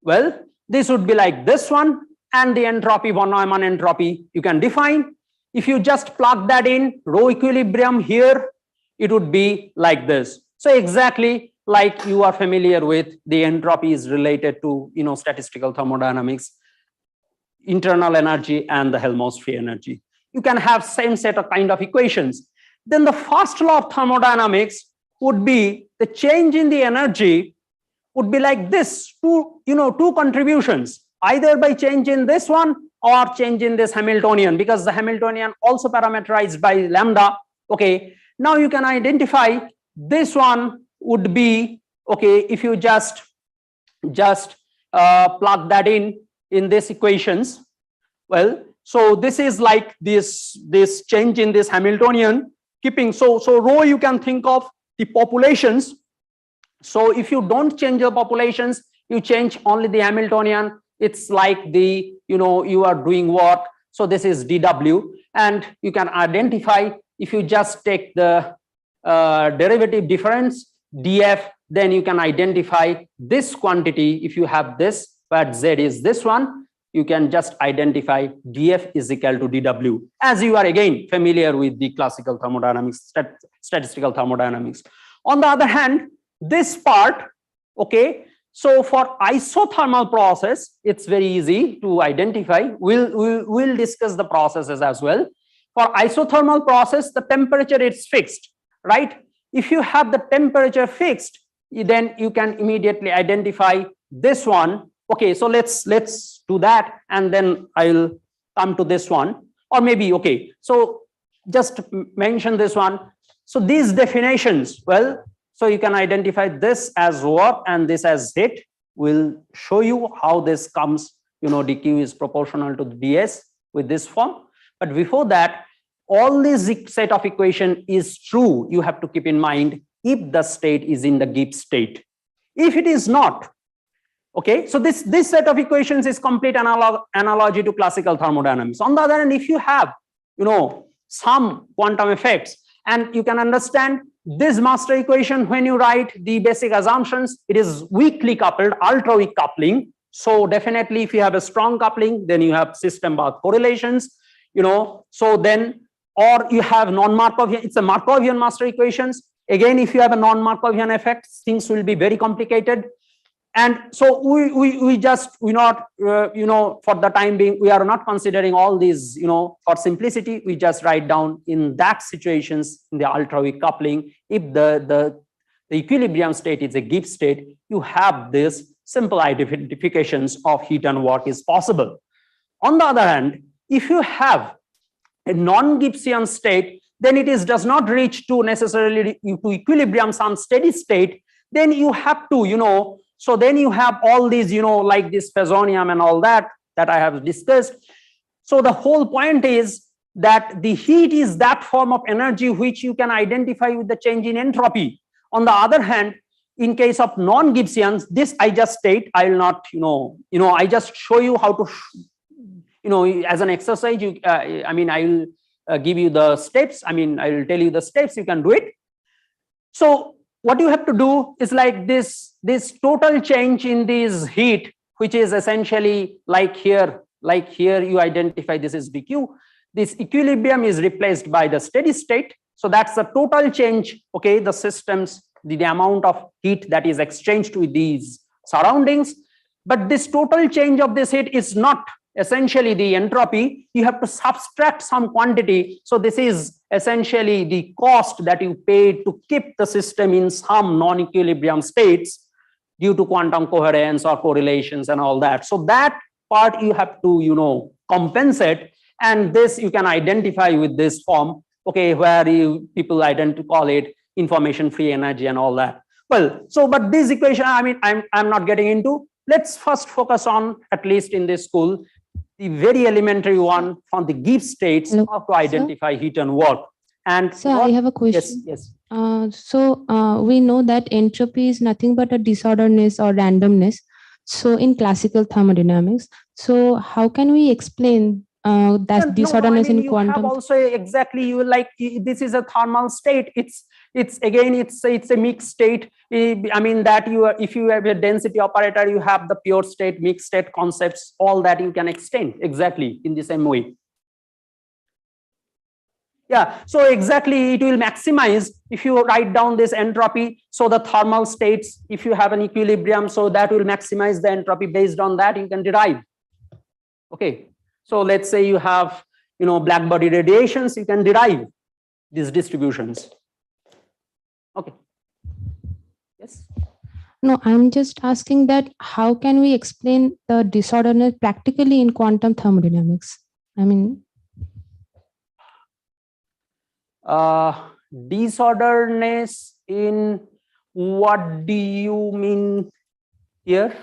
Well, this would be like this one, and the entropy, von Neumann entropy, you can define. If you just plug that in, rho equilibrium here, it would be like this. So exactly like you are familiar with, the entropy is related to, you know, statistical thermodynamics, internal energy and the Helmholtz free energy. You can have same set of kind of equations. Then the first law of thermodynamics would be the change in the energy would be like this, two contributions, either by change in this one or change in this Hamiltonian, because the Hamiltonian also parameterized by lambda. Okay, now you can identify this one would be, okay, if you just plug that in this equations. Well, so this is like this change in this Hamiltonian, keeping so rho you can think of the populations. So if you don't change the populations, you change only the Hamiltonian, it's like the, you know, you are doing work. So this is dW, and you can identify, if you just take the derivative difference dF, then you can identify this quantity. If you have this, but Z is this one, you can just identify dF is equal to dW, as you are again familiar with the classical thermodynamics, statistical thermodynamics. On the other hand, this part, okay, so for isothermal process, it's very easy to identify. We'll discuss the processes as well. For isothermal process, the temperature is fixed, right? If you have the temperature fixed, then you can immediately identify this one. Okay, so let's do that, and then I'll come to this one, or maybe, okay, so just mention this one. So these definitions, well, so you can identify this as work and this as heat. We'll show you how this comes, you know, dq is proportional to the ds with this form. But before that, all this set of equation is true, you have to keep in mind, if the state is in the Gibbs state. If it is not, okay, so this set of equations is complete analogy to classical thermodynamics. On the other hand, if you have, you know, some quantum effects, and you can understand this master equation, when you write the basic assumptions, it is weakly coupled, ultra weak coupling. So definitely if you have a strong coupling, then you have system path correlations, you know, so then, or you have non-Markovian, it's a Markovian master equations. Again, if you have a non-Markovian effect, things will be very complicated. And so we not, you know, for the time being, we are not considering all these, you know, for simplicity, we just write down in that situations, in the ultra weak coupling, if the equilibrium state is a Gibbs state, you have this simple identifications of heat and work is possible. On the other hand, if you have a non-Gibbsian state, then it does not reach to necessarily to equilibrium, some steady state, then you have to, you know, so then you have all these, you know, like this phasonium and all that I have discussed. So the whole point is that the heat is that form of energy which you can identify with the change in entropy. On the other hand, in case of non-Gibbsians, this I just state, I will not, you know, I just show you how to, you know, as an exercise, you, I mean, I will give you the steps. I mean, I will tell you the steps, you can do it. So what you have to do is like this total change in this heat, which is essentially like here you identify this is dq. This equilibrium is replaced by the steady state. So that's the total change, okay, the systems, the amount of heat that is exchanged with these surroundings. But this total change of this heat is not essentially the entropy, you have to subtract some quantity. So this is essentially the cost that you pay to keep the system in some non-equilibrium states. due to quantum coherence or correlations and all that. So that part you have to, compensate, and this you can identify with this form, okay, where people call it information free energy and all that. Well, so but this equation, I mean, I'm not getting into. Let's first focus on, at least in this school, the very elementary one from the Gibbs states, Hello, how to identify heat and work. And So I have a question. Yes. We know that entropy is nothing but a disorderedness or randomness. So in classical thermodynamics, so how can we explain that disorderedness in you quantum? have also exactly, you like, this is a thermal state. It's again, it's a mixed state. I mean that if you have a density operator, you have the pure state, mixed state concepts, all that you can extend exactly in the same way. Yeah, so exactly, it will maximize if you write down this entropy. So the thermal states, if you have an equilibrium, so that will maximize the entropy. Based on that, you can derive. Okay, so let's say you have, black body radiations, you can derive these distributions. Okay. Yes. No, I'm just asking that how can we explain the disorderedness practically in quantum thermodynamics? I mean, disorderness in what do you mean here?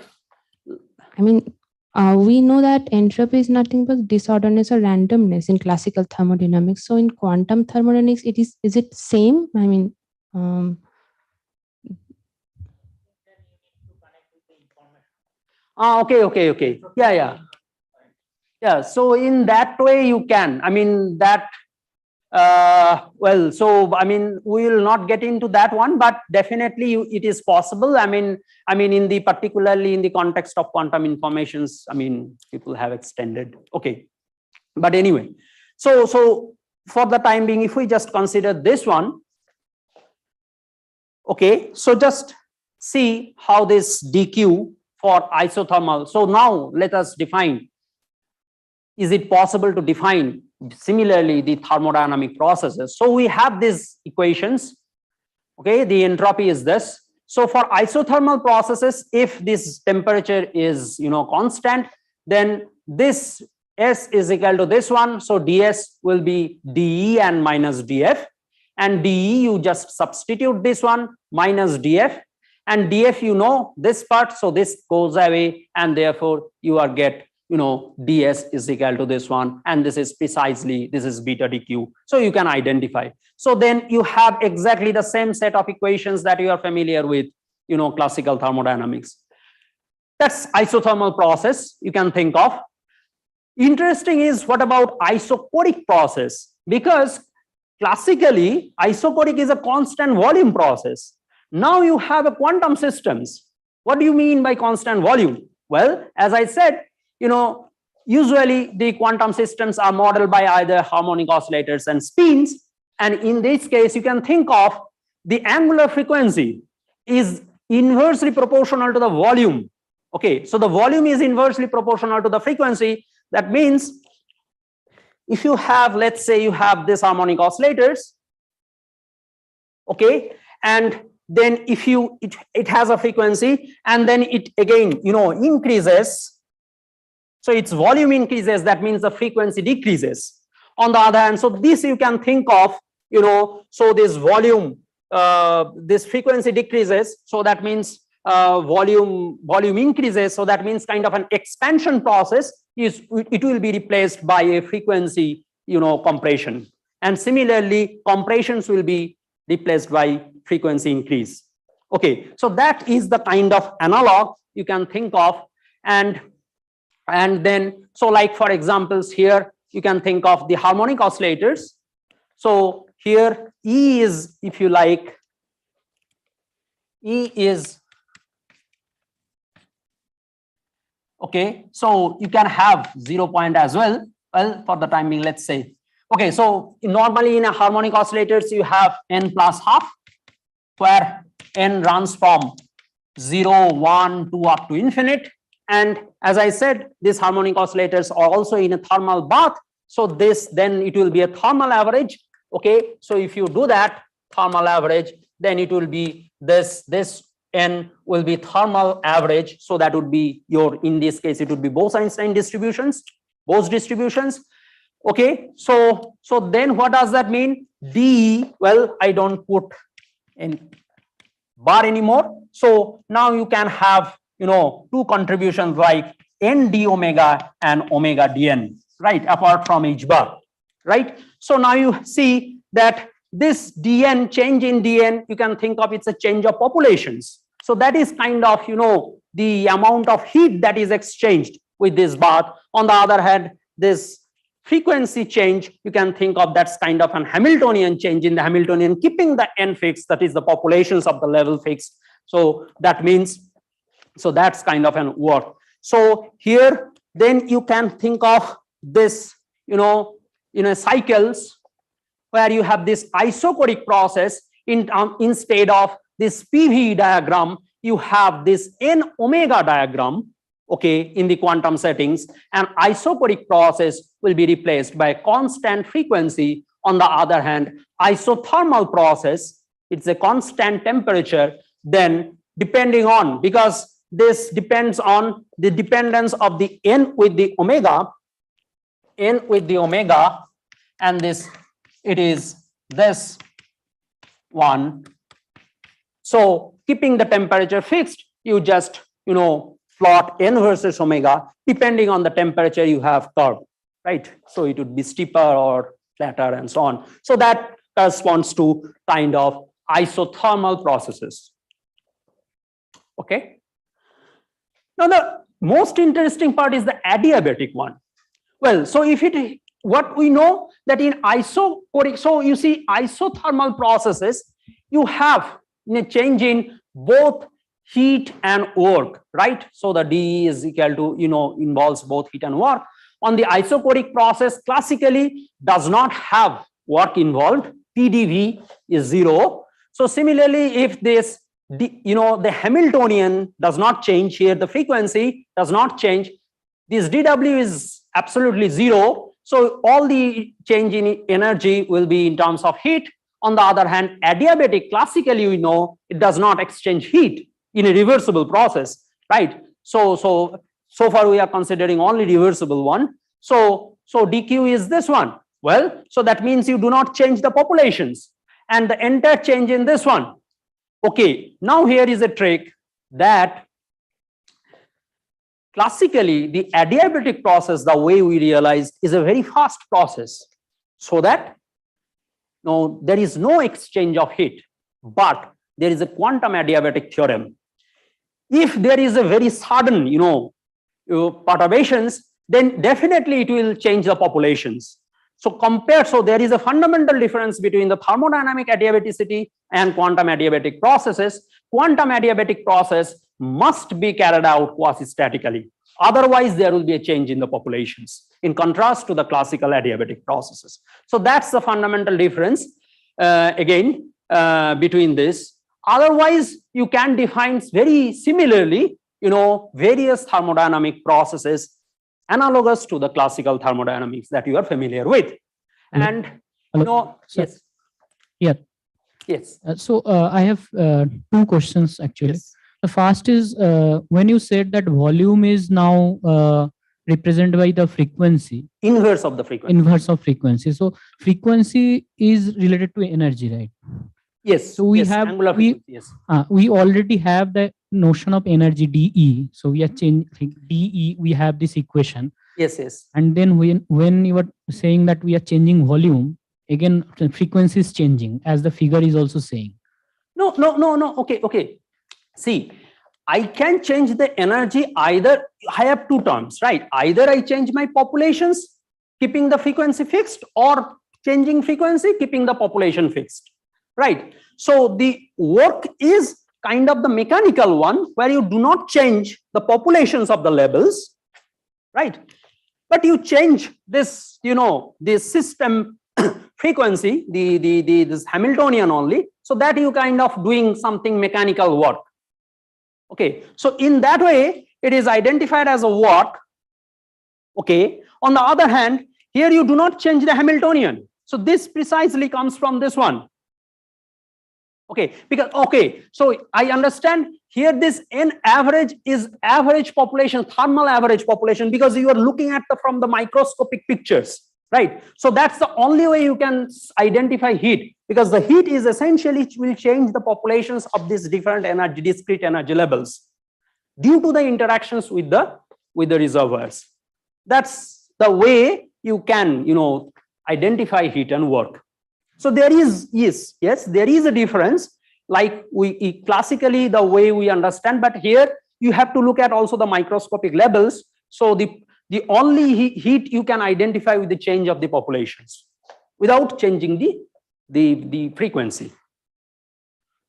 I mean, we know that entropy is nothing but disorderedness or randomness in classical thermodynamics. So in quantum thermodynamics, is it same? I mean, Okay. Yeah. So in that way you can. I mean that. Well, so I mean we will not get into that one, but definitely it is possible. I mean particularly in the context of quantum informations, I mean people have extended. Okay, but anyway, so for the time being, if we just consider this one, okay, so just see how this dq for isothermal. So now let us define. Is it possible to define similarly the thermodynamic processes? So we have these equations. Okay, the entropy is this. So for isothermal processes, if this temperature is constant, then this S is equal to this one. So ds will be dE and minus dF, and dE you just substitute this one minus dF, and dF this part, so this goes away, and therefore you are get ds is equal to this one, and this is beta dq. So you can identify. So then you have exactly the same set of equations that you are familiar with, classical thermodynamics. That's isothermal process you can think of. Interesting is, what about isochoric process? Because classically isochoric is a constant volume process. Now you have a quantum systems. What do you mean by constant volume? Well, as I said, usually the quantum systems are modeled by either harmonic oscillators and spins. And in this case, you can think of the angular frequency is inversely proportional to the volume. Okay, so the volume is inversely proportional to the frequency. That means if you have, let's say you have this harmonic oscillators, okay, and then if it has a frequency, and then it again increases, so its volume increases, that means the frequency decreases. On the other hand, so this you can think of, so this volume, this frequency decreases, so that means volume increases, so that means kind of an expansion process it will be replaced by a frequency compression, and similarly compressions will be replaced by frequency increase. Okay, so that is the kind of analog you can think of. And then, so like for examples here, you can think of the harmonic oscillators. So here E is, if you like, E is, okay, so you can have 0 point as well. Well, for the time being, let's say, okay, so normally in a harmonic oscillators, you have n plus half, where n runs from 0, 1, 2 up to infinite. And as I said, these harmonic oscillators are also in a thermal bath. So this, then it will be a thermal average. Okay, so if you do that thermal average, then it will be this N will be thermal average. So that would be your, in this case, it would be Bose-Einstein distributions, Bose distributions. Okay, so then what does that mean? D, well, I don't put in bar anymore. So now you can have, you know, two contributions like N d omega and omega dn, right, apart from H bar, right? So now you see that this dn, change in dn, you can think of it's a change of populations. So that is kind of, you know, the amount of heat that is exchanged with this bath. On the other hand, this frequency change, you can think of that's kind of an Hamiltonian change in the Hamiltonian, keeping the n fixed, that is the populations of the level fixed. So that means, so that's kind of an work. So here, then you can think of this, you know, in a cycles where you have this isochoric process instead of this PV diagram, you have this N omega diagram, okay, in the quantum settings, and isochoric process will be replaced by constant frequency. On the other hand, isothermal process, it's a constant temperature, then depending on, because this depends on the dependence of the N with the omega, N with the omega, and this, it is this one. So keeping the temperature fixed, you just, you know, plot N versus omega, depending on the temperature you have curve, right? So it would be steeper or flatter and so on. So that corresponds to kind of isothermal processes. Okay. Now the most interesting part is the adiabatic one. Well, so if it, what we know that in isochoric, so you see isothermal processes, you have a change in both heat and work, right? So the D is equal to, you know, involves both heat and work. On the isochoric process, classically does not have work involved. PdV is 0. So similarly, if this, you know, the Hamiltonian does not change here, the frequency does not change, this dW is absolutely 0. So all the change in energy will be in terms of heat. On the other hand, adiabatic, classically we know it does not exchange heat in a reversible process, right? So far we are considering only reversible one. So dq is this one. Well, so that means you do not change the populations and the entire change in this one. Okay, now here is a trick that classically the adiabatic process, the way we realized, is a very fast process, so that no, there is no exchange of heat, but there is a quantum adiabatic theorem. If there is a very sudden, you know, perturbations, then definitely it will change the populations. So there is a fundamental difference between the thermodynamic adiabaticity and quantum adiabatic processes. Quantum adiabatic process must be carried out quasi-statically. Otherwise, there will be a change in the populations, in contrast to the classical adiabatic processes. So that's the fundamental difference, between this. Otherwise, you can define very similarly, you know, various thermodynamic processes analogous to the classical thermodynamics that you are familiar with. And, you know, So, yes. yeah. Yes. I have two questions actually. Yes. The first is when you said that volume is now represented by the frequency. Inverse of the frequency. Inverse of frequency. So frequency is related to energy, right? Yes. So we yes, have angular frequency, yes. We already have the notion of energy dE. So we are changing dE. We have this equation. Yes. Yes. And then when you are saying that we are changing volume, again the frequency is changing, as the figure is also saying. No. Okay. See, I can change the energy either. I have two terms, right? Either I change my populations, keeping the frequency fixed, or changing frequency, keeping the population fixed, right? So the work is kind of the mechanical one, where you do not change the populations of the levels, right? But you change this, you know, this system frequency, this Hamiltonian only, so that you kind of doing something mechanical work. Okay, so in that way, it is identified as a work. Okay, on the other hand, here you do not change the Hamiltonian. So this precisely comes from this one. Okay, because, okay, so I understand here this N average is average population, thermal average population, because you are looking at from the microscopic pictures, right? So that's the only way you can identify heat, because the heat is essentially will change the populations of these different energy, discrete energy levels due to the interactions with the reservoirs. That's the way you can, identify heat and work. So there is, yes, there is a difference, like we classically the way we understand, but here you have to look at also the microscopic levels. So the only heat you can identify with the change of the populations without changing the frequency.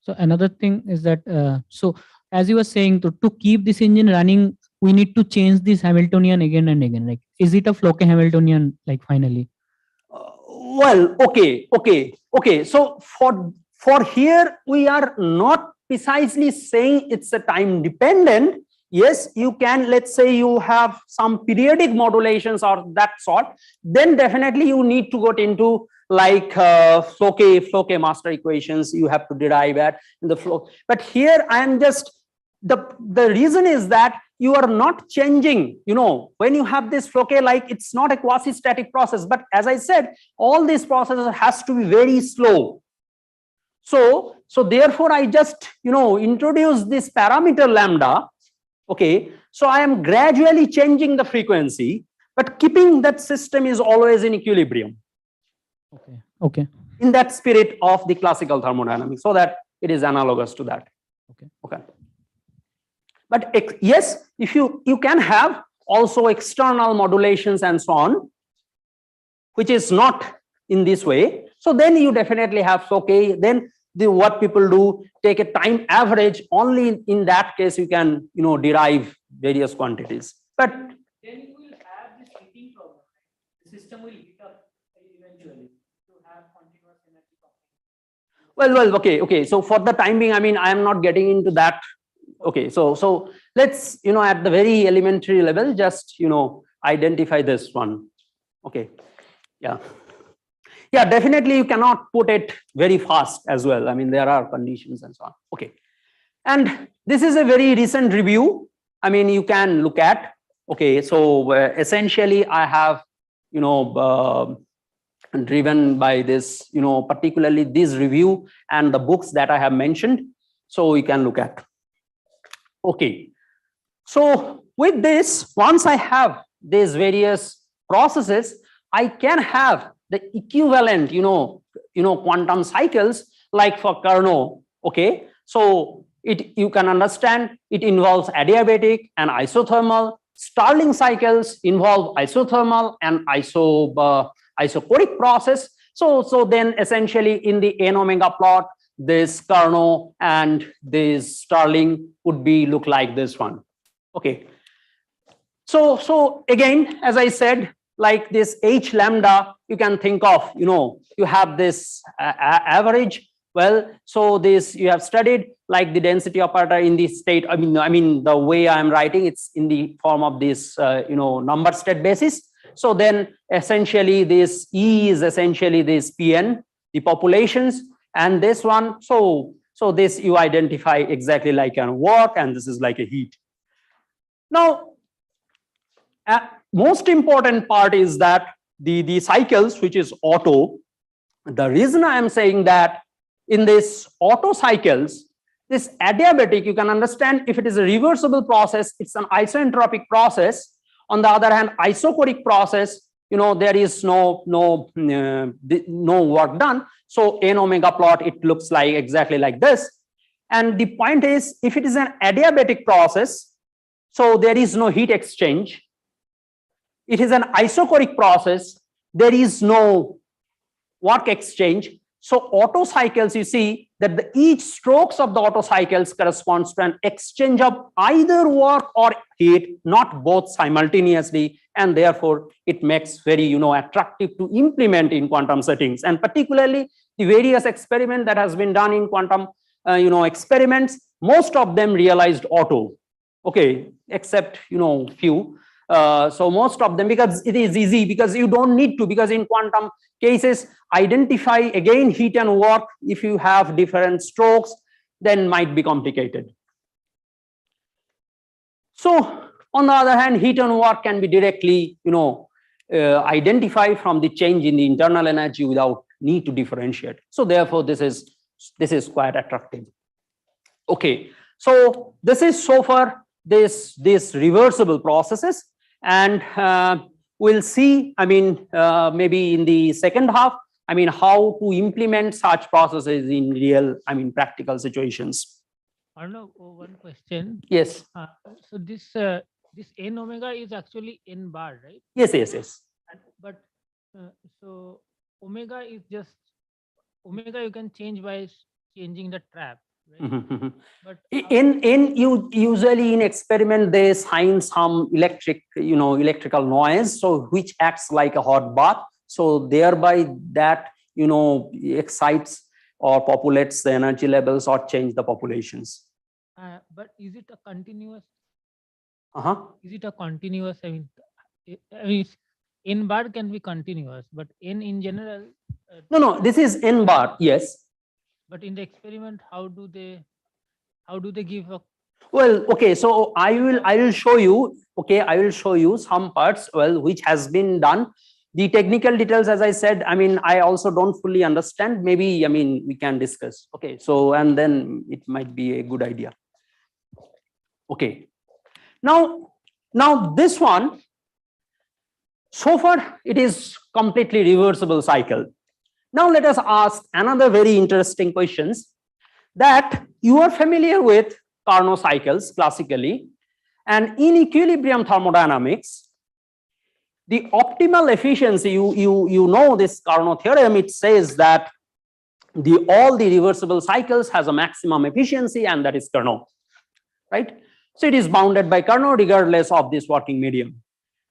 So another thing is that, so as you were saying, to keep this engine running, we need to change this Hamiltonian again and again. Like, is it a Floquet Hamiltonian, like finally? Well, okay. So for here, we are not precisely saying it's a time dependent. Yes, you can, let's say you have some periodic modulations or that sort, then definitely you need to go into like Floquet master equations you have to derive at in the flow. But here I am just, the reason is that you are not changing, when you have this Floquet, like it's not a quasi-static process, but as I said, all these processes has to be very slow. So therefore I just, introduce this parameter lambda. Okay, so I am gradually changing the frequency, but keeping that system is always in equilibrium. Okay. In that spirit of the classical thermodynamics, so that it is analogous to that. Okay. But yes, if you can have also external modulations and so on, which is not in this way. So then you definitely have Floquet. Then what people do, take a time average. Only in that case you can derive various quantities. But then you will have this heating problem. The system will heat up eventually to have continuous energy problem. Well, okay. So for the time being, I mean, I am not getting into that. Okay, so let's at the very elementary level, just identify this one. Okay, yeah, definitely you cannot put it very fast as well. I mean, there are conditions and so on. Okay, and this is a very recent review. I mean, you can look at. Okay, so essentially I have driven by this particularly this review and the books that I have mentioned, so you can look at. Okay, so with this, once I have these various processes, I can have the equivalent, quantum cycles like for Carnot. Okay, so you can understand it involves adiabatic and isothermal. Stirling cycles involve isothermal and isochoric process. So then essentially in the N omega plot, this Carnot and this Stirling would look like this one. Okay. So again, as I said, like this H lambda, you can think of, you have this average. Well, so this you have studied like the density operator in the state. I mean the way I am writing, it's in the form of this number state basis. So then essentially this E is essentially this Pn, the populations. And this one, so this you identify exactly like a work, and this is like a heat. Now, most important part is that the cycles, which is Otto. The reason I am saying that in this Otto cycles, this adiabatic, you can understand if it is a reversible process, it's an isoentropic process. On the other hand, isochoric process, there is no work done. So N omega plot, it looks like exactly like this. And the point is, if it is an adiabatic process, so there is no heat exchange. It is an isochoric process, there is no work exchange. So Otto cycles, you see that each strokes of the Otto cycles corresponds to an exchange of either work or heat, not both simultaneously, and therefore it makes very attractive to implement in quantum settings. And particularly the various experiments that has been done in quantum experiments, most of them realized Otto. Okay, except few. So most of them, because it is easy, because you don't need to, because in quantum cases, identify again heat and work, if you have different strokes, then might be complicated. So on the other hand, heat and work can be directly, identified from the change in the internal energy without need to differentiate. So therefore, this is quite attractive. Okay, so this is so far this reversible processes, and we'll see, maybe in the second half, how to implement such processes in real, practical situations. Arnab, one question. Yes. So this n omega is actually n bar, right? Yes, yes, yes. But so omega is just omega you can change by changing the trap, right? But Usually in experiment they assign some electrical noise, so which acts like a hot bath, so thereby that excites or populates the energy levels or change the populations. But is it a continuous? Uh-huh. Is it a continuous? N bar can be continuous, but n in general. No, this is n bar. Yes. But in the experiment, how do they give a? Well, okay, so I will show you. Okay, I will show you some parts, well, which has been done. The technical details, as I said, I also don't fully understand. Maybe, we can discuss. Okay, so, and then it might be a good idea. Okay, now this one, so far it is completely reversible cycle. Now let us ask another very interesting questions, that you are familiar with Carnot cycles classically, and in equilibrium thermodynamics, the optimal efficiency, you know this Carnot theorem, it says that all the reversible cycles has a maximum efficiency, and that is Carnot, right? So it is bounded by Carnot regardless of this working medium.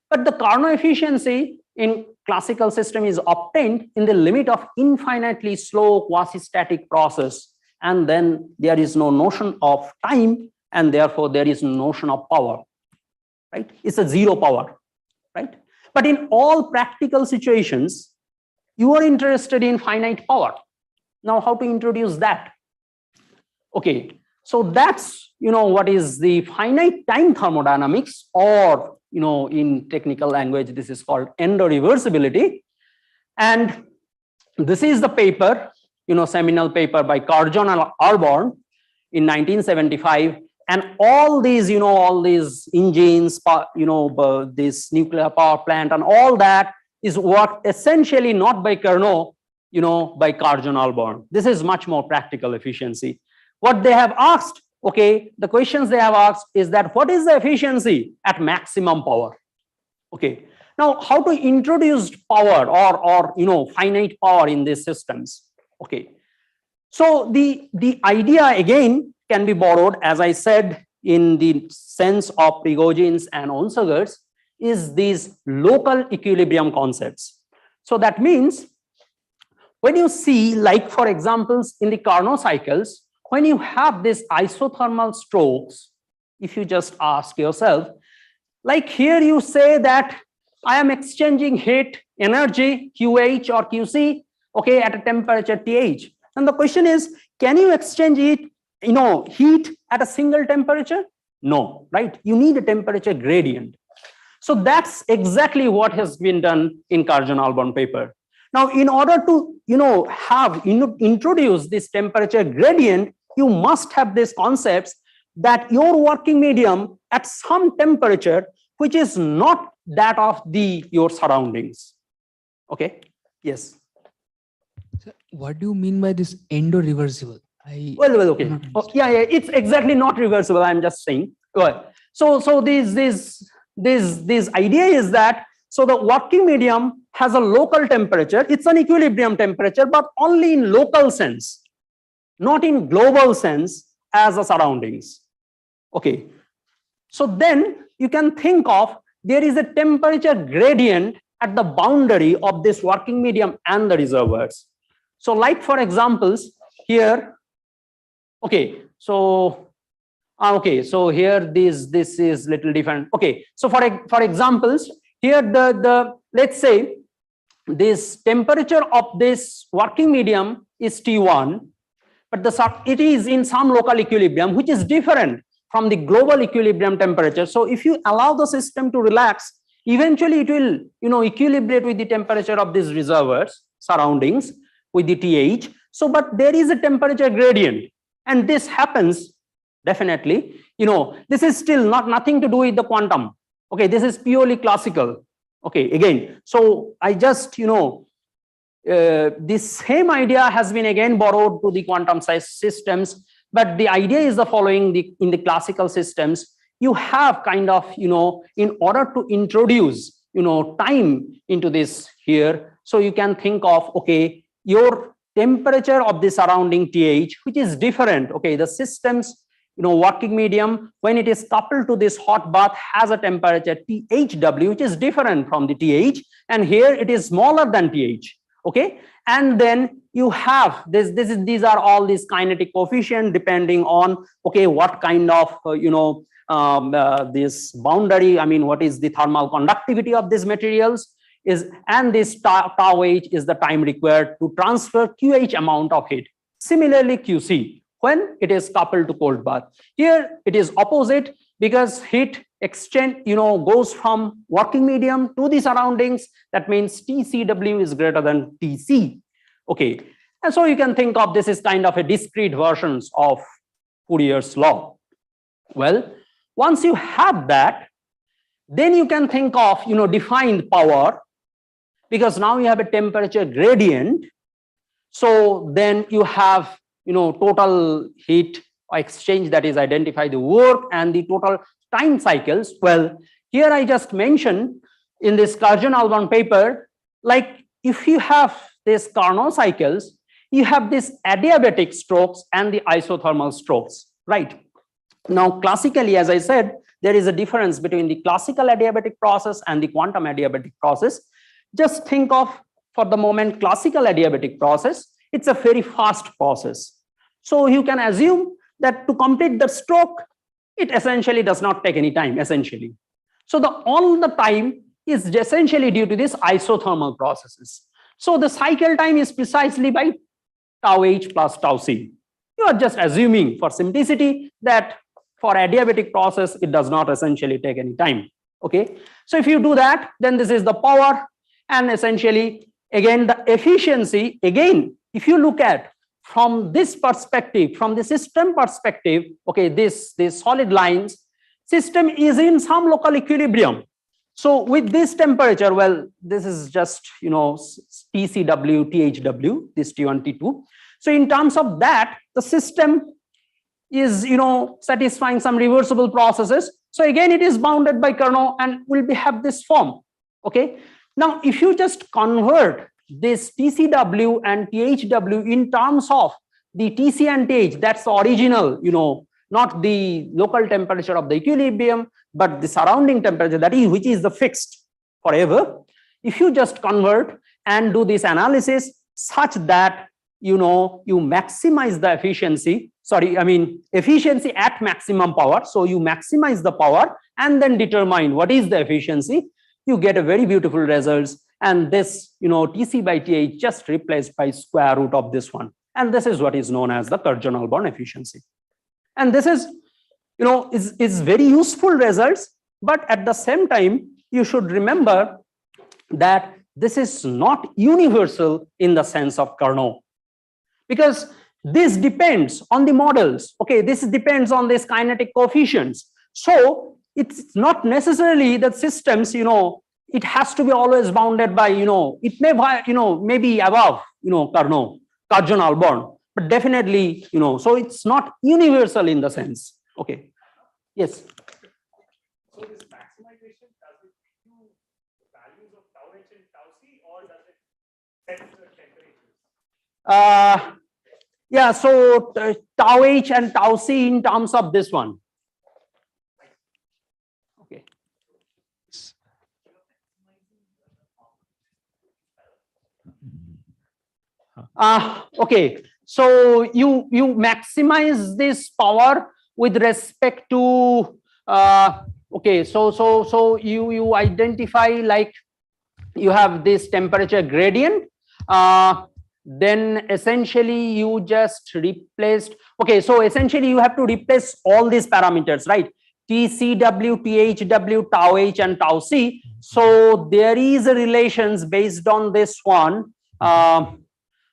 But the Carnot efficiency in classical system is obtained in the limit of infinitely slow quasi-static process, and then there is no notion of time, and therefore there is no notion of power, right? It's a zero power, right? But in all practical situations, you are interested in finite power. Now, how to introduce that? Okay, so that's what is the finite time thermodynamics, or in technical language this is called endo-reversibility. And this is the paper, seminal paper by Carjon and Arborn in 1975. And all these, all these engines, this nuclear power plant and all that is worked essentially not by Carnot, by Carjon Arborn. This is much more practical efficiency. What they have asked, okay, the questions they have asked is that what is the efficiency at maximum power? Okay, now how to introduce power or finite power in these systems? Okay, so the idea again can be borrowed, as I said, in the sense of Prigogin's and Onsager's, is these local equilibrium concepts. So that means when you see, like for examples in the Carnot cycles, when you have these isothermal strokes, if you just ask yourself, like here you say that I am exchanging heat, energy, QH or QC, okay, at a temperature TH. And the question is, can you exchange it, heat at a single temperature? No, right? You need a temperature gradient. So that's exactly what has been done in Carjon-Arborn paper. Now, in order to, introduce this temperature gradient, you must have these concepts that your working medium at some temperature, which is not that of your surroundings. Okay. Yes. So what do you mean by this endo-reversible? Well, okay. Oh, yeah, it's exactly not reversible. I'm just saying. Well, so this idea is that, so the working medium has a local temperature. It's an equilibrium temperature, but only in local sense, not in global sense as the surroundings. Okay. So then you can think of, there is a temperature gradient at the boundary of this working medium and the reservoirs. So like for examples here, okay, so Okay, so here this is little different. Okay, so for examples, here the let's say this temperature of this working medium is T1, but it is in some local equilibrium which is different from the global equilibrium temperature. So if you allow the system to relax, eventually it will equilibrate with the temperature of these reservoirs surroundings with the TH. So but there is a temperature gradient, and this happens definitely. This is still nothing to do with the quantum. Okay, this is purely classical. Okay, again, so I just this same idea has been again borrowed to the quantum size systems, but the idea is the following: in the classical systems, you have kind of in order to introduce time into this here, so you can think of, okay, your temperature of the surrounding TH, which is different. Okay, the systems working medium, when it is coupled to this hot bath, has a temperature THW, which is different from the TH, and here it is smaller than TH. Okay, and then you have these are all these kinetic coefficient depending on, okay, what kind of this boundary, I mean, what is the thermal conductivity of these materials is, and this tau H is the time required to transfer QH amount of heat. Similarly, QC, when it is coupled to cold bath, here it is opposite, because heat exchange goes from working medium to the surroundings. That means TCW is greater than TC. Okay, and so you can think of this is kind of a discrete versions of Fourier's law. Well, once you have that, then you can think of defined power, because now you have a temperature gradient. So then you have total heat exchange, that is identify the work and the total time cycles. Well, here I just mentioned in this Karjan-Alban paper, like if you have this Carnot cycles, you have this adiabatic strokes and the isothermal strokes, right? Now, classically, as I said, there is a difference between the classical adiabatic process and the quantum adiabatic process. Just think of, for the moment, classical adiabatic process. It's a very fast process. So you can assume that to complete the stroke, it essentially does not take any time, essentially. So all the time is essentially due to this isothermal processes. So the cycle time is precisely by tau H plus tau C. You are just assuming for simplicity that for adiabatic process, it does not essentially take any time. Okay, so if you do that, then this is the power, and essentially again the efficiency. Again, if you look at from this perspective, from the system perspective, okay, this solid lines system is in some local equilibrium. So with this temperature, well, this is just TCW, THW, this T1, T2. So in terms of that, the system is satisfying some reversible processes. So again, it is bounded by Carnot and will have this form. Okay. Now, if you just convert this TCW and THW in terms of the TC and TH, that's the original, not the local temperature of the equilibrium, but the surrounding temperature, that is, which is the fixed forever. If you just convert and do this analysis such that you maximize the efficiency, efficiency at maximum power. So you maximize the power and then determine what is the efficiency. You get a very beautiful results, and this TC by TH just replaced by square root of this one, and this is what is known as the Karjan-Alban efficiency. And this is is very useful results, but at the same time you should remember that this is not universal in the sense of Carnot, because this depends on the models. Okay, this depends on these kinetic coefficients. So it's not necessarily that systems, it has to be always bounded by, it may, maybe above, Carnot, Karjan-Alban, but definitely, so it's not universal in the sense. Okay. Yes. So this maximization, does it give you the values of tau H and tau C, or does it set the temperatures? Yeah, so tau H and tau C in terms of this one. Okay. Okay, so you maximize this power with respect to okay, so you identify like you have this temperature gradient, then essentially you just replaced, okay, so essentially you have to replace all these parameters, right? TCW, THW, tau H and tau C. So there is a relations based on this one.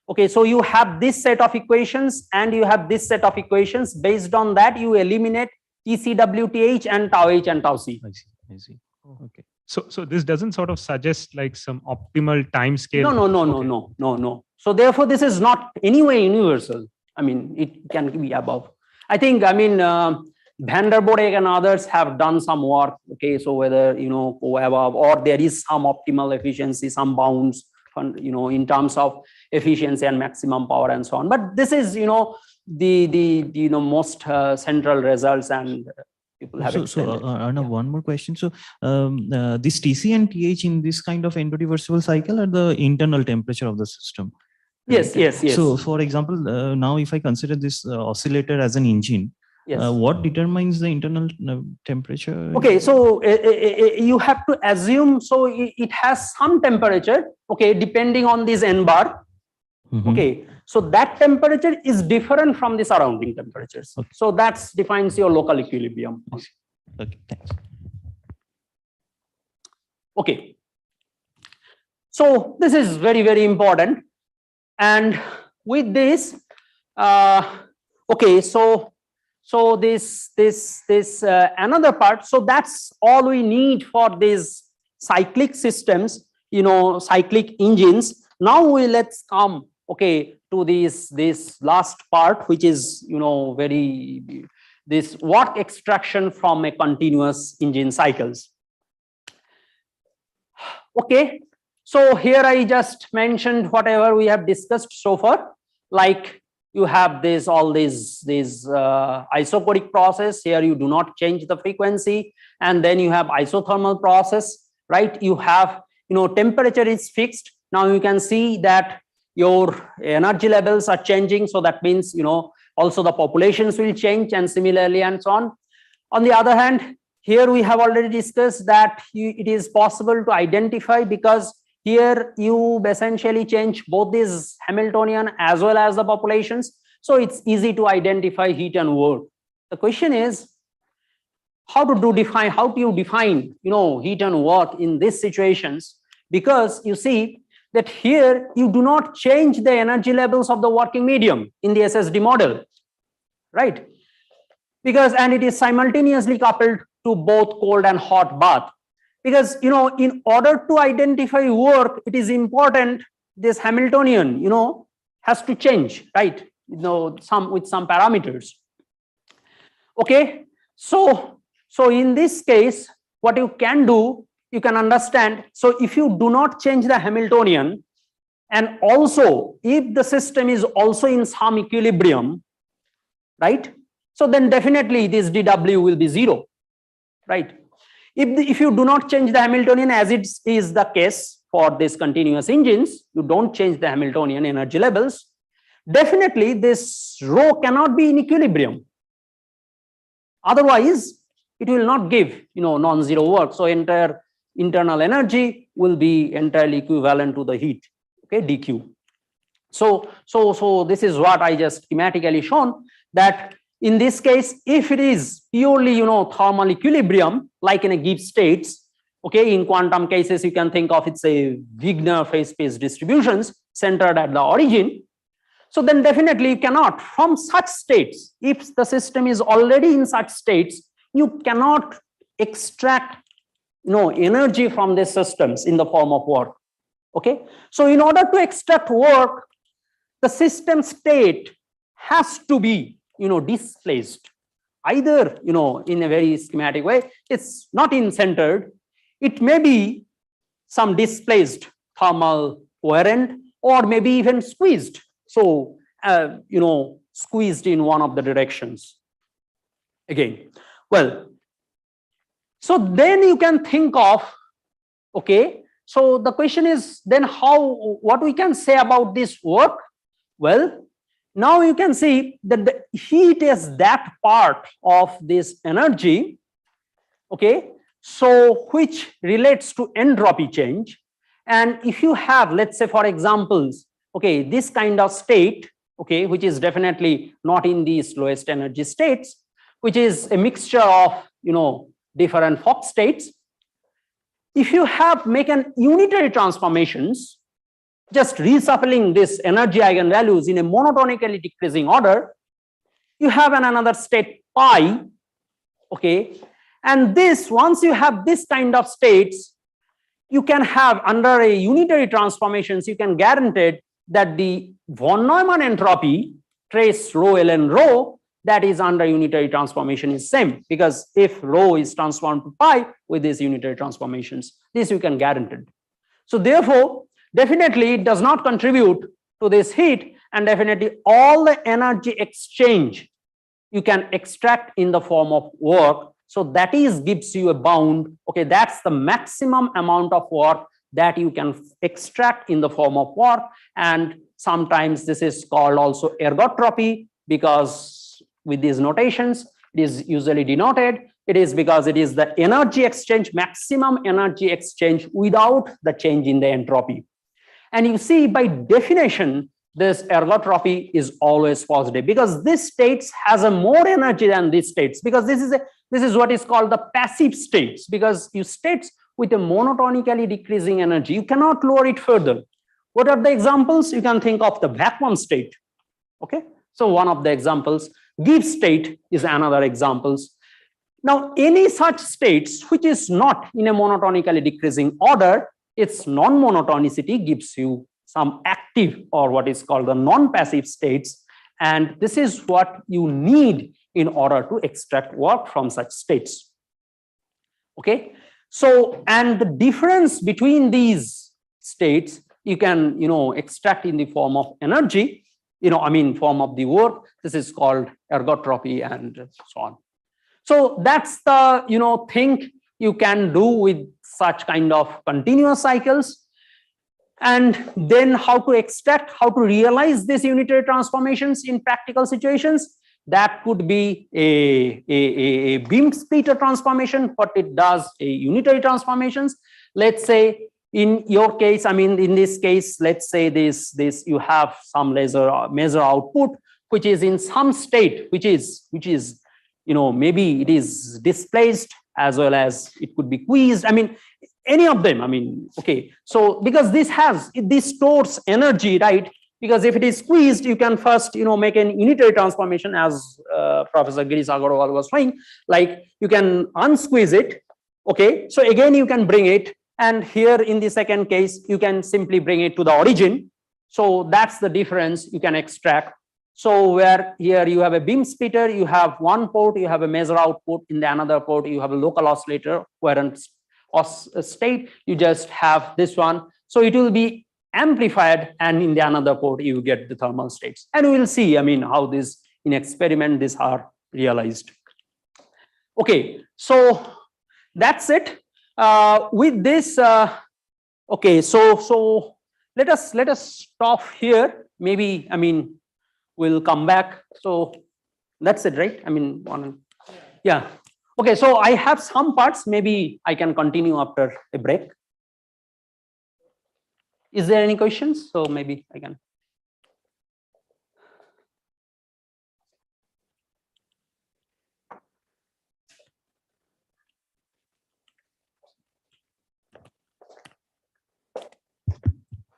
Okay, so you have this set of equations and you have this set of equations. Based on that, you eliminate TCW, TH and tau H and tau C. I see. Okay. So this doesn't sort of suggest like some optimal time scale. No. So therefore, this is not anyway universal. I mean, it can be above. I think, I mean, Van der Borek and others have done some work. Okay, so whether, you know, above or there is some optimal efficiency, some bounds, you know, in terms of efficiency and maximum power and so on. But this is, you know, the you know, most central results, and people have Arnab, one more question. So this TC and TH in this kind of end-reversible cycle are the internal temperature of the system. Yes, right? yes. So for example, now if I consider this oscillator as an engine, what determines the internal temperature? Okay, so you have to assume, so it has some temperature, okay, depending on this n bar. Okay, so that temperature is different from the surrounding temperatures. Okay. So that defines your local equilibrium. Okay, thanks. Okay. So this is very, very important. And with this, okay, so this another part. So that's all we need for these cyclic systems, you know, cyclic engines. Now let's come, okay, to this last part, which is, you know, this work extraction from a continuous engine cycles. Okay, so here I just mentioned whatever we have discussed so far, like you have all these isoporic process. Here you do not change the frequency, and then you have isothermal process, right? You have, you know, temperature is fixed. Now you can see that your energy levels are changing, so that means, you know, also the populations will change, and similarly and so on. On the other hand, here we have already discussed that it is possible to identify, because here you essentially change both these Hamiltonian as well as the populations, so it's easy to identify heat and work. The question is how do you define, you know, heat and work in these situations, because you see that here you do not change the energy levels of the working medium in the SSD model, right? Because, and it is simultaneously coupled to both cold and hot bath. Because, you know, in order to identify work, it is important this Hamiltonian, you know, has to change, right? You know, with some parameters. Okay, so in this case, what you can do, you can understand. So if you do not change the Hamiltonian, and also if the system is also in some equilibrium, right? So then definitely this dW will be 0, right? If you do not change the Hamiltonian, as it is the case for these continuous engines, you don't change the Hamiltonian energy levels, definitely this rho cannot be in equilibrium. Otherwise, it will not give, you know, non-zero work. So entire internal energy will be entirely equivalent to the heat, okay, dQ. So this is what I just schematically shown, that in this case, if it is purely, you know, thermal equilibrium, like in a Gibbs states, okay, in quantum cases, you can think of it's a Wigner phase space distributions centered at the origin. So then definitely you cannot, from such states, if the system is already in such states, you cannot extract, you know, energy from these systems in the form of work. Okay, so in order to extract work, the system state has to be, you know, displaced, either, you know, in a very schematic way. It's not in centered, it may be some displaced thermal coherent, or maybe even squeezed, so you know, squeezed in one of the directions again. Well, so then you can think of, okay, so the question is then what we can say about this work? Well, Now you can see that the heat is that part of this energy, okay, so which relates to entropy change. And if you have, let's say for examples, okay, this kind of state, okay, which is definitely not in these lowest energy states, which is a mixture of, you know, different Fock states. If you have make an unitary transformations, just reshuffling this energy eigenvalues in a monotonically decreasing order, you have another state pi, okay, and this, once you have this kind of states, you can have under a unitary transformations, you can guarantee that the von Neumann entropy trace rho ln rho that is under unitary transformation is same, because if rho is transformed to pi with these unitary transformations, this you can guarantee. So therefore, definitely it does not contribute to this heat, and definitely all the energy exchange you can extract in the form of work. So that is gives you a bound, okay, that's the maximum amount of work that you can extract in the form of work. And sometimes this is called also ergotropy, because with these notations it is usually denoted, it is because it is the energy exchange, maximum energy exchange without the change in the entropy. And you see, by definition, this ergotropy is always positive, because this states has a more energy than these states, because this is what is called the passive states, because you states with a monotonically decreasing energy, you cannot lower it further. What are the examples? You can think of the vacuum state, okay? So one of the examples, Gibbs state is another examples. Now, any such states which is not in a monotonically decreasing order, its non-monotonicity gives you some active or what is called the non-passive states, and this is what you need in order to extract work from such states. Okay, so and the difference between these states you can, you know, extract in the form of energy, you know, I mean form of the work. This is called ergotropy and so on. So that's the, you know, thing you can do with such kind of continuous cycles. And then how to extract, how to realize these unitary transformations in practical situations. That could be a beam splitter transformation, what it does, a unitary transformations. Let's say in your case, I mean in this case, let's say this you have some laser measure output which is in some state which is you know, maybe it is displaced as well as it could be squeezed. I mean, any of them, I mean, okay. So because this stores energy, right? Because if it is squeezed, you can first, you know, make an unitary transformation, as Professor Girish Agarwal was saying, like you can unsqueeze it, okay? So again, you can bring it, and here in the second case, you can simply bring it to the origin. So that's the difference you can extract. So where here you have a beam splitter, you have one port, you have a measure output, in the another port you have a local oscillator, where in state you just have this one. So it will be amplified, and in the another port you get the thermal states. And we will see, I mean, how this in experiment these are realized. Okay, so that's it. With this, okay, so let us stop here. Maybe, I mean, we'll come back. So that's it, right? I mean, yeah. Okay, so I have some parts, maybe I can continue after a break. Is there any questions? So maybe I can.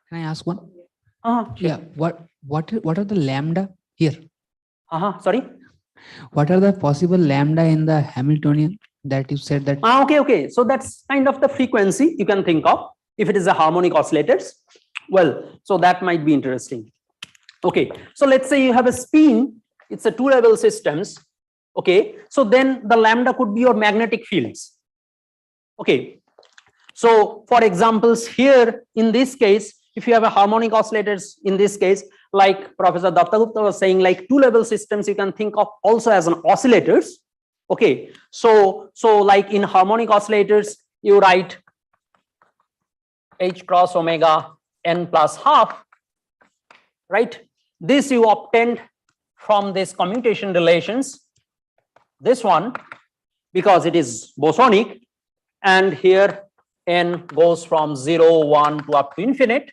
Can I ask one? Sure. Yeah. What are the lambda here? Sorry. What are the possible lambda in the Hamiltonian that you said that? Okay. So that's kind of the frequency you can think of. If it is a harmonic oscillators, well, so that might be interesting. Okay, so let's say you have a spin, it's a two-level systems. Okay, so then the lambda could be your magnetic fields. Okay, so for examples here in this case, if you have a harmonic oscillators in this case, like Professor Dattagupta was saying, like two-level systems you can think of also as an oscillators. Okay, so like in harmonic oscillators you write H cross omega n plus half, right? This you obtained from this commutation relations, this one, because it is bosonic, and here n goes from 0, 1 to up to infinite.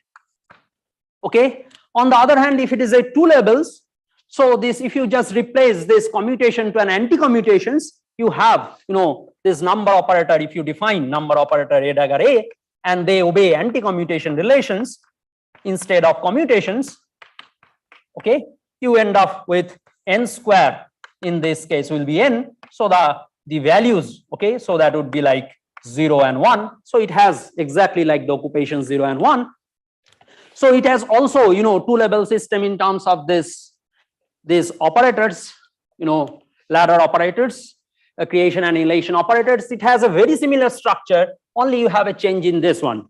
Okay. On the other hand, if it is a two levels, so this, if you just replace this commutation to an anti-commutations, you have, this number operator. If you define number operator A dagger A, and they obey anti-commutation relations instead of commutations, okay, you end up with n square. In this case will be n. So the values, okay, so that would be like 0 and 1. So it has exactly like the occupation 0 and 1. So it has also, two level system in terms of these operators, ladder operators, creation and annihilation operators. It has a very similar structure, only you have a change in this one.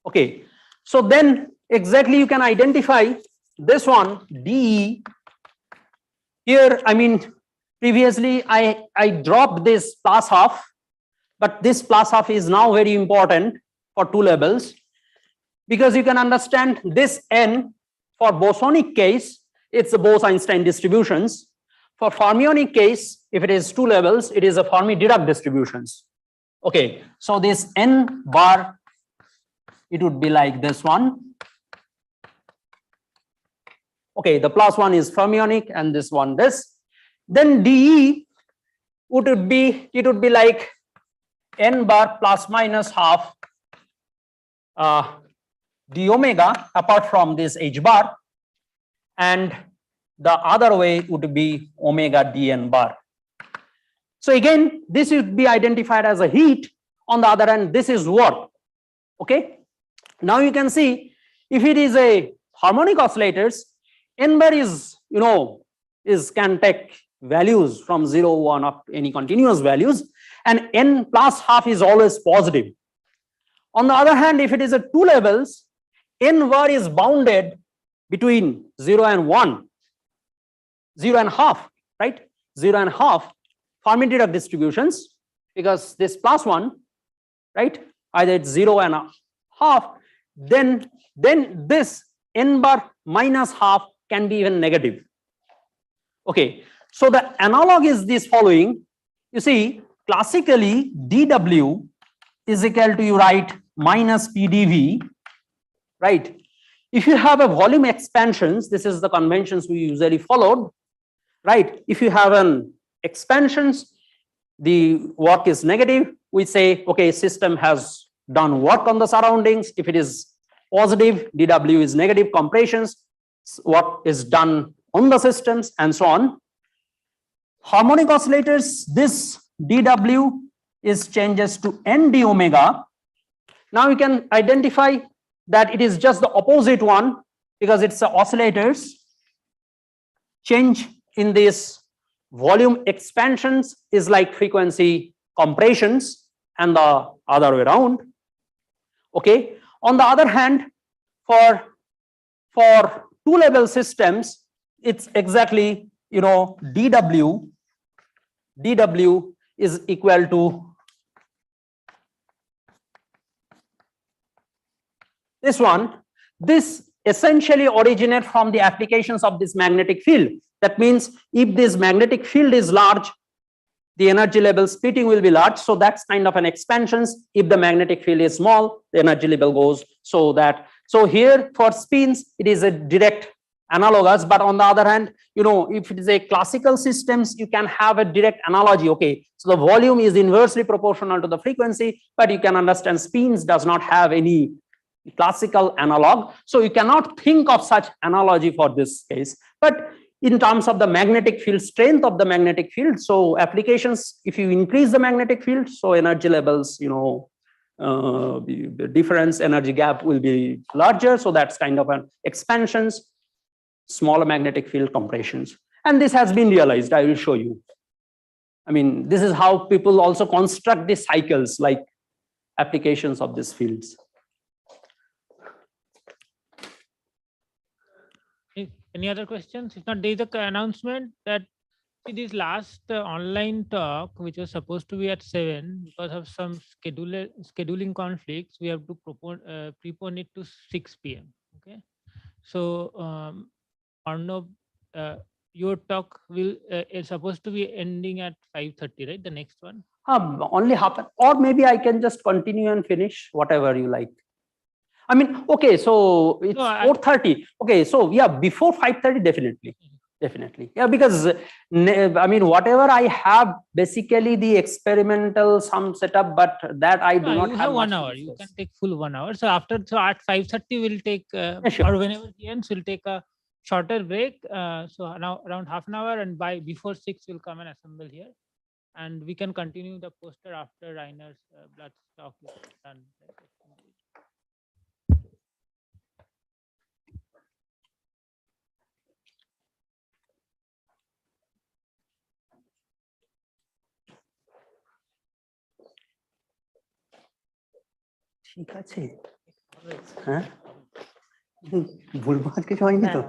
Okay. So then exactly you can identify this one, DE. Here, I mean, previously I dropped this plus half, but this plus half is now very important for two levels, because you can understand this n for bosonic case, it's the Bose-Einstein distributions. For fermionic case, if it is two levels, it is a Fermi-Dirac distributions. Okay, so this n bar, it would be like this one. Okay, the plus one is fermionic and this one this. Then DE would be, it would be like n bar plus minus half d omega apart from this h bar, and the other way would be omega dn bar. So again, this would be identified as a heat. On the other hand, this is work. Okay. Now you can see, if it is a harmonic oscillators, n bar is, can take values from 0, 1 up to any continuous values, and n plus half is always positive. On the other hand, if it is a two levels, n bar is bounded between 0 and 1, 0 and half, right? 0 and half Fermi-Dirac distributions, because this plus one, right? Either it's 0 and a half, then this n bar minus half can be even negative. Okay, so the analog is this following. You see, classically dW is equal to, you write minus PdV, right? If you have a volume expansions, this is the conventions we usually followed, right? If you have an expansions, the work is negative, we say, okay, system has done work on the surroundings. If it is positive, dW is negative compressions, work is done on the systems, and so on. Harmonic oscillators, this dW is changes to n d omega. Now you can identify that it is just the opposite one, because it's the oscillators. Change in this volume expansions is like frequency compressions, and the other way around. Okay. On the other hand, for two level systems, it's exactly, dW is equal to this one. This essentially originates from the applications of this magnetic field. That means if this magnetic field is large, the energy level splitting will be large. So that's kind of an expansions. If the magnetic field is small, the energy level goes so that. So here for spins, it is a direct analogous, but on the other hand, if it is a classical systems, you can have a direct analogy. Okay, so the volume is inversely proportional to the frequency, but you can understand spins does not have any classical analog. So you cannot think of such analogy for this case. But in terms of the magnetic field, strength of the magnetic field, so applications, if you increase the magnetic field, so energy levels, the difference energy gap will be larger. So that's kind of an expansions, smaller magnetic field compressions. And this has been realized. I will show you. I mean, this is how people also construct the cycles, like applications of these fields. Any other questions? If not, there is an announcement that this last online talk, which was supposed to be at 7, because of some scheduling conflicts, we have to prepone it to 6 p.m. Okay, so Arnab, your talk will is supposed to be ending at 5:30, right? The next one. Only half, or maybe I can just continue and finish whatever you like. I mean, okay, so it's No, 4:30. Okay, so yeah, before 5:30, definitely. Definitely. Yeah, because I mean, whatever I have, basically the experimental some setup, but that I do No, not you have have 1 much to hour. You can discuss. take full 1 hour. So after, so at 5:30, we'll take, sure. or whenever he ends, we'll take a shorter break. So now around half an hour, and by before 6, we'll come and assemble here. And we can continue the poster after Rainer's blood talk is done. ঠিক আছে হ্যাঁ ভুলবো আজকে হয়নি তো